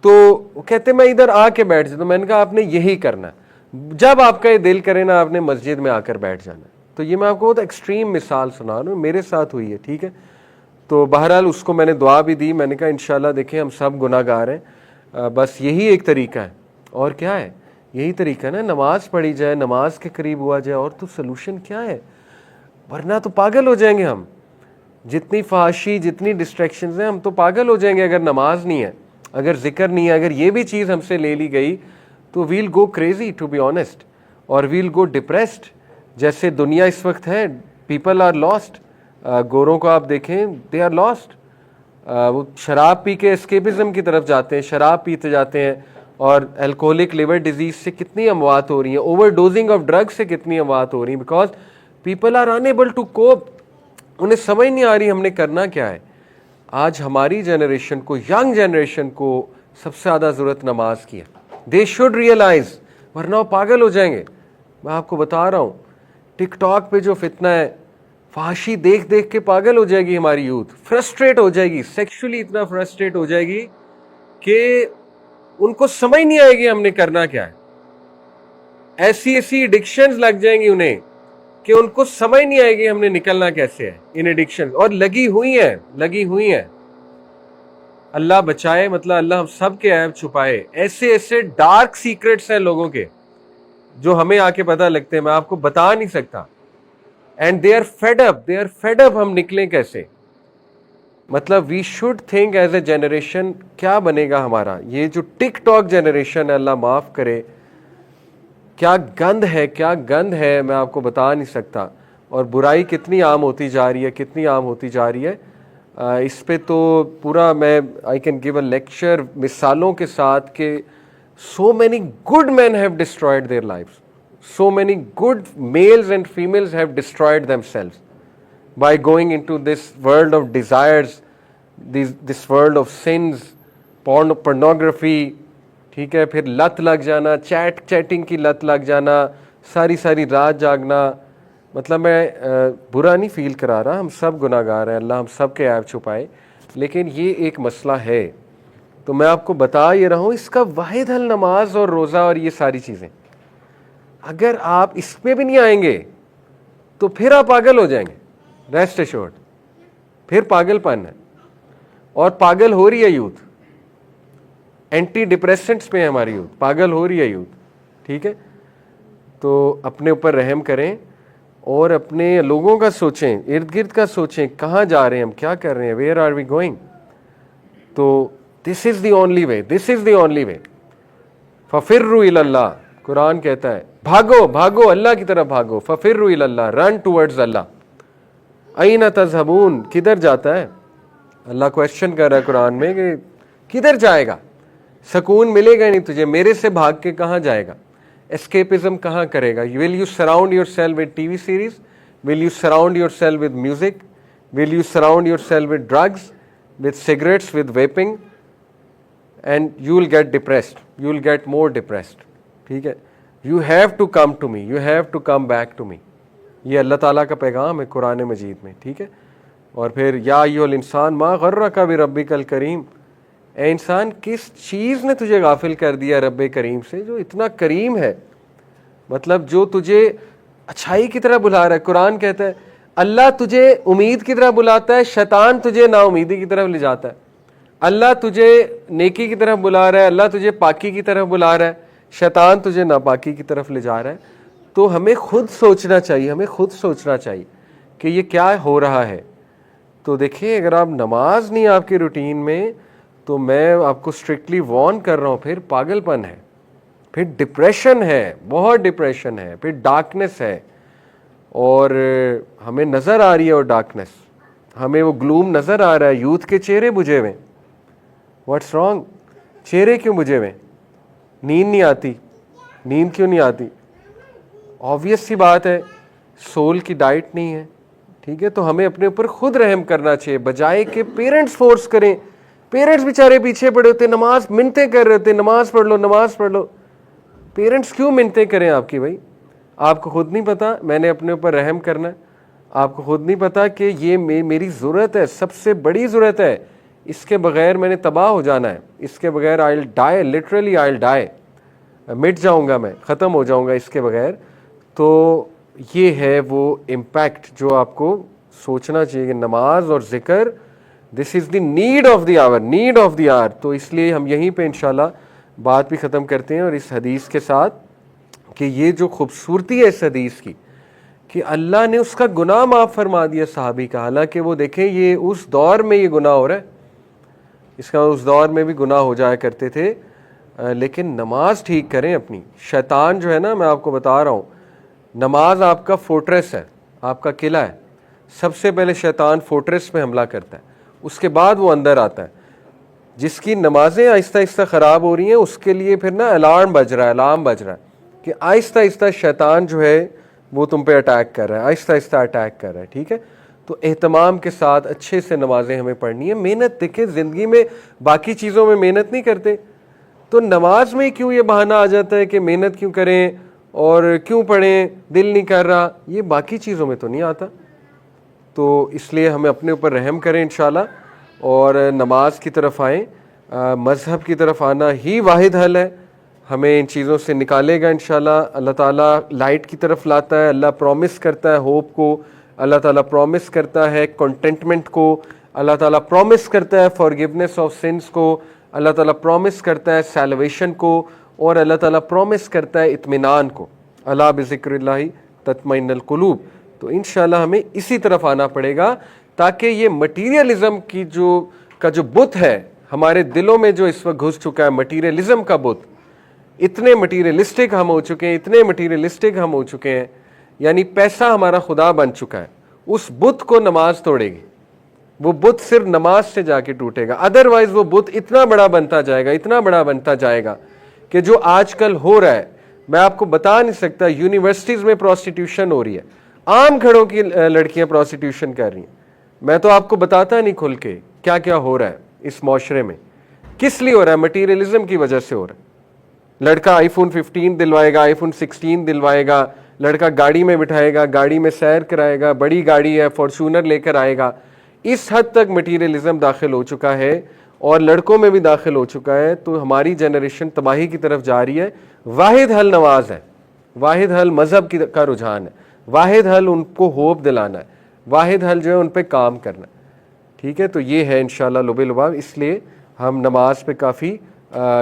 تو وہ کہتے میں ادھر آ کے بیٹھ جاتا ہوں. میں نے کہا آپ نے یہی کرنا ہے, جب آپ کا یہ دل کرے نا آپ نے مسجد میں آ کر بیٹھ جانا ہے. تو یہ میں آپ کو بہت ایکسٹریم مثال سنا رہا ہوں, میرے ساتھ ہوئی ہے. ٹھیک ہے, تو بہرحال اس کو میں نے دعا بھی دی. میں نے کہا انشاءاللہ دیکھیں ہم سب گناہ گار ہیں, بس یہی ایک طریقہ ہے, اور کیا ہے, یہی طریقہ ہے نا, نماز پڑھی جائے, نماز کے قریب ہوا جائے, اور تو سلوشن کیا ہے, ورنہ تو پاگل ہو جائیں گے ہم. جتنی فحاشی, جتنی ڈسٹریکشنز ہیں, ہم تو پاگل ہو جائیں گے اگر نماز نہیں ہے, اگر ذکر نہیں ہے, اگر یہ بھی چیز ہم سے لے لی گئی تو we'll go crazy to be honest, اور ویل گو ڈپریسڈ. جیسے دنیا اس وقت ہے, پیپل آر لاسٹ. گوروں کو آپ دیکھیں, دے آر لاسٹ. وہ شراب پی کے اسکیپزم کی طرف جاتے ہیں, شراب پیتے جاتے ہیں, اور الکوہلک لیور ڈیزیز سے کتنی اموات ہو رہی ہیں, اوور ڈوزنگ آف ڈرگ سے کتنی اموات ہو رہی ہیں, because people are unable to cope. انہیں سمجھ نہیں آ رہی ہم نے کرنا کیا ہے. آج ہماری جنریشن کو, ینگ جنریشن کو سب سے زیادہ ضرورت نماز کی ہے. دے شوڈ ریئلائز, ورنہ وہ پاگل ہو جائیں گے. میں آپ کو بتا رہا ہوں, ٹک ٹاک پہ جو فتنہ ہے, فحاشی دیکھ دیکھ کے پاگل ہو جائے گی ہماری یوتھ, فرسٹریٹ ہو جائے گی, سیکشولی اتنا فرسٹریٹ ہو جائے گی کہ ان کو سمجھ نہیں آئے گی ہم نے کرنا کیا ہے. ایسی ایسی ایڈکشنز لگ جائیں گی انہیں کہ ان کو سمجھ نہیں آئے گی ہم نے نکلنا کیسے ہے ان ایڈکشن, اور لگی ہوئی ہیں. اللہ بچائے, مطلب اللہ ہم سب کے عیب چھپائے. ایسے ایسے ڈارک سیکرٹس ہیں لوگوں کے جو ہمیں آ کے پتہ لگتے ہیں, میں آپ کو بتا نہیں سکتا. And they are fed up ہم نکلیں کیسے. مطلب we should think as a generation کیا بنے گا ہمارا. یہ جو ٹک ٹاک جنریشن ہے, اللہ معاف کرے, کیا گند ہے, میں آپ کو بتا نہیں سکتا. اور برائی کتنی عام ہوتی جا رہی ہے, اس پہ تو پورا میں I can give a lecture مثالوں کے ساتھ کہ so many good men have destroyed their lives, so many good males and females have destroyed themselves by going into this world of desires, this world of sins, pornography, ٹھیک ہے, پھر لت لگ جانا, چیٹنگ کی لت لگ جانا, ساری رات جاگنا. مطلب میں برا نہیں فیل کرا رہا, ہم سب گناہ گار ہیں, اللہ ہم سب کے عیب چھپائے, لیکن یہ ایک مسئلہ ہے. تو میں آپ کو بتا یہ رہا ہوں, اس کا واحد حل نماز اور روزہ اور یہ ساری چیزیں. اگر آپ اس پہ بھی نہیں آئیں گے تو پھر آپ پاگل ہو جائیں گے, ریسٹ ایشورڈ. پھر پاگل پن ہے, اور پاگل ہو رہی ہے یوتھ. اینٹی ڈپریسنٹس پہ ہماری یوتھ پاگل ہو رہی ہے یوتھ, ٹھیک ہے. تو اپنے اوپر رحم کریں اور اپنے لوگوں کا سوچیں, ارد گرد کا سوچیں, کہاں جا رہے ہیں ہم, کیا کر رہے ہیں, ویئر آر وی گوئنگ. تو دس از دی اونلی وے, ففروا الی اللہ. قرآن کہتا ہے بھاگو اللہ کی طرف بھاگو, ففروا الی اللہ, رن ٹورڈز اللہ. این تذہبون, کدھر جاتا ہے اللہ کویسچن کر رہا ہے قرآن میں کہ کدھر جائے گا, سکون ملے گا نہیں تجھے, میرے سے بھاگ کے کہاں جائے گا, اسکیپزم کہاں کرے گا. Will you surround yourself with TV series, will you surround yourself with music, will you surround yourself with drugs, with cigarettes, with vaping, and you will get depressed, you will get more depressed, ٹھیک ہے. You have to come to me, you have to come back to me. یہ اللہ تعالیٰ کا پیغام ہے قرآن مجید میں, ٹھیک ہے. اور پھر یا ایھا الانسان ما غرک بربک الکریم, اے انسان کس چیز نے تجھے غافل کر دیا رب کریم سے جو اتنا کریم ہے, مطلب جو تجھے اچھائی کی طرح بلا رہا ہے. قرآن کہتا ہے اللہ تجھے امید کی طرح بلاتا ہے, شیطان تجھے نا امیدی کی طرف لے جاتا ہے. اللہ تجھے نیکی کی طرف بلا رہا ہے, اللہ تجھے پاکی کی طرف بلا رہا ہے, شیطان تجھے ناپاکی کی طرف لے جا رہا ہے. تو ہمیں خود سوچنا چاہیے کہ یہ کیا ہو رہا ہے. تو دیکھیں اگر آپ نماز نہیں آپ کی روٹین میں, تو میں آپ کو اسٹرکٹلی وارن کر رہا ہوں, پھر پاگل پن ہے, پھر ڈپریشن ہے, بہت ڈپریشن ہے, پھر ڈارکنیس ہے, اور ہمیں نظر آ رہی ہے وہ ڈارکنیس, ہمیں وہ گلوم نظر آ رہا ہے. یوتھ کے چہرے بجھے ہوئے, واٹس رانگ, چہرے کیوں بجھے ہوئے, نیند نہیں آتی, نیند کیوں نہیں آتی, آبویس سی بات ہے سول کی ڈائٹ نہیں ہے, ٹھیک ہے. تو ہمیں اپنے اوپر خود رحم کرنا چاہیے, بجائے کہ پیرنٹس فورس کریں. پیرنٹس بیچارے پیچھے پڑے ہوتے, نماز منتیں کر رہے ہوتے, نماز پڑھ لو. پیرنٹس کیوں منتیں کریں آپ کی بھائی, آپ کو خود نہیں پتا میں نے اپنے اوپر رحم کرنا ہے, آپ کو خود نہیں پتا کہ یہ میری ضرورت ہے, سب سے بڑی ضرورت ہے, اس کے بغیر میں نے تباہ ہو جانا ہے, اس کے بغیر آئی ول ڈائی, لٹرلی آئی ول ڈائی, مٹ جاؤں گا, میں ختم ہو جاؤں گا اس کے بغیر. تو یہ ہے وہ امپیکٹ جو آپ کو سوچنا چاہیے کہ نماز اور ذکر, دس از دی نیڈ آف دی آور. تو اس لیے ہم یہیں پہ انشاءاللہ بات بھی ختم کرتے ہیں, اور اس حدیث کے ساتھ کہ یہ جو خوبصورتی ہے اس حدیث کی کہ اللہ نے اس کا گناہ معاف فرما دیا صحابی کا. حالانکہ وہ دیکھیں یہ اس دور میں یہ گناہ ہو رہا ہے, اس کا اس دور میں بھی گناہ ہو جایا کرتے تھے, لیکن نماز ٹھیک کریں اپنی. شیطان جو ہے نا, میں آپ کو بتا رہا ہوں, نماز آپ کا فورٹریس ہے, آپ کا قلعہ ہے. سب سے پہلے شیطان فورٹریس میں حملہ کرتا ہے, اس کے بعد وہ اندر آتا ہے. جس کی نمازیں آہستہ آہستہ خراب ہو رہی ہیں اس کے لیے پھر نا الارم بج رہا ہے کہ آہستہ آہستہ شیطان جو ہے وہ تم پہ اٹیک کر رہا ہے, آہستہ آہستہ اٹیک کر رہا ہے, ٹھیک ہے. تو اہتمام کے ساتھ اچھے سے نمازیں ہمیں پڑھنی ہے. محنت دیکھیں, زندگی میں باقی چیزوں میں محنت نہیں کرتے, تو نماز میں کیوں یہ بہانہ آ جاتا ہے کہ محنت کیوں کریں اور کیوں پڑھیں, دل نہیں کر رہا, یہ باقی چیزوں میں تو نہیں آتا. تو اس لیے ہمیں اپنے اوپر رحم کریں انشاءاللہ اور نماز کی طرف آئیں. مذہب کی طرف آنا ہی واحد حل ہے, ہمیں ان چیزوں سے نکالے گا انشاءاللہ. اللہ تعالیٰ لائٹ کی طرف لاتا ہے, اللہ پرومس کرتا ہے ہوپ کو, اللہ تعالیٰ پرومس کرتا ہے کنٹینٹمنٹ کو, اللہ تعالیٰ پرومس کرتا ہے فارگیونیس آف سنس کو, اللہ تعالیٰ پرومس کرتا ہے سیلویشن کو, اور اللہ تعالیٰ پرومس کرتا ہے اطمینان کو. الا بذکر اللہ تطمئن القلوب. تو انشاءاللہ ہمیں اسی طرف آنا پڑے گا تاکہ یہ مٹیریلزم کی جو بت ہے ہمارے دلوں میں جو اس وقت گھس چکا ہے, مٹیریلزم کا بت, اتنے مٹیریلسٹک ہم ہو چکے ہیں, اتنے مٹیریلسٹک ہم ہو چکے ہیں, یعنی پیسہ ہمارا خدا بن چکا ہے. اس بت کو نماز توڑے گی, وہ بت صرف نماز سے جا کے ٹوٹے گا. ادروائز وہ بت اتنا بڑا بنتا جائے گا, اتنا بڑا بنتا جائے گا کہ جو آج کل ہو رہا ہے میں آپ کو بتا نہیں سکتا. یونیورسٹیز میں پروسٹیٹیوشن ہو رہی ہے, عام گھروں کی لڑکیاں پروسٹیٹیوشن کر رہی ہیں. میں تو آپ کو بتاتا نہیں کھل کے کیا کیا ہو رہا ہے اس معاشرے میں. کس لیے ہو رہا ہے؟ مٹیریلزم کی وجہ سے ہو رہا ہے. لڑکا آئی فون 15 دلوائے گا, آئی فون 16 دلوائے گا, لڑکا گاڑی میں بٹھائے گا, گاڑی میں سیر کرائے گا, بڑی گاڑی ہے فارچونر لے کر آئے گا. اس حد تک مٹیریلزم داخل ہو چکا ہے اور لڑکوں میں بھی داخل ہو چکا ہے. تو ہماری جنریشن تباہی کی طرف جا رہی ہے. واحد حل نماز ہے, واحد حل مذہب کا رجحان ہے, واحد حل ان کو ہوپ دلانا ہے, واحد حل جو ہے ان پہ کام کرنا ہے. ٹھیک ہے, تو یہ ہے انشاءاللہ لب لباب. اس لیے ہم نماز پہ کافی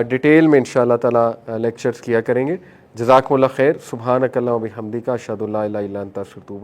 ڈیٹیل میں انشاءاللہ تعالی لیکچرز کیا کریں گے. جزاکم اللہ خیر. سبحانک اللہم و بحمدک اشہد ان لا الہ الا انت استغفرک.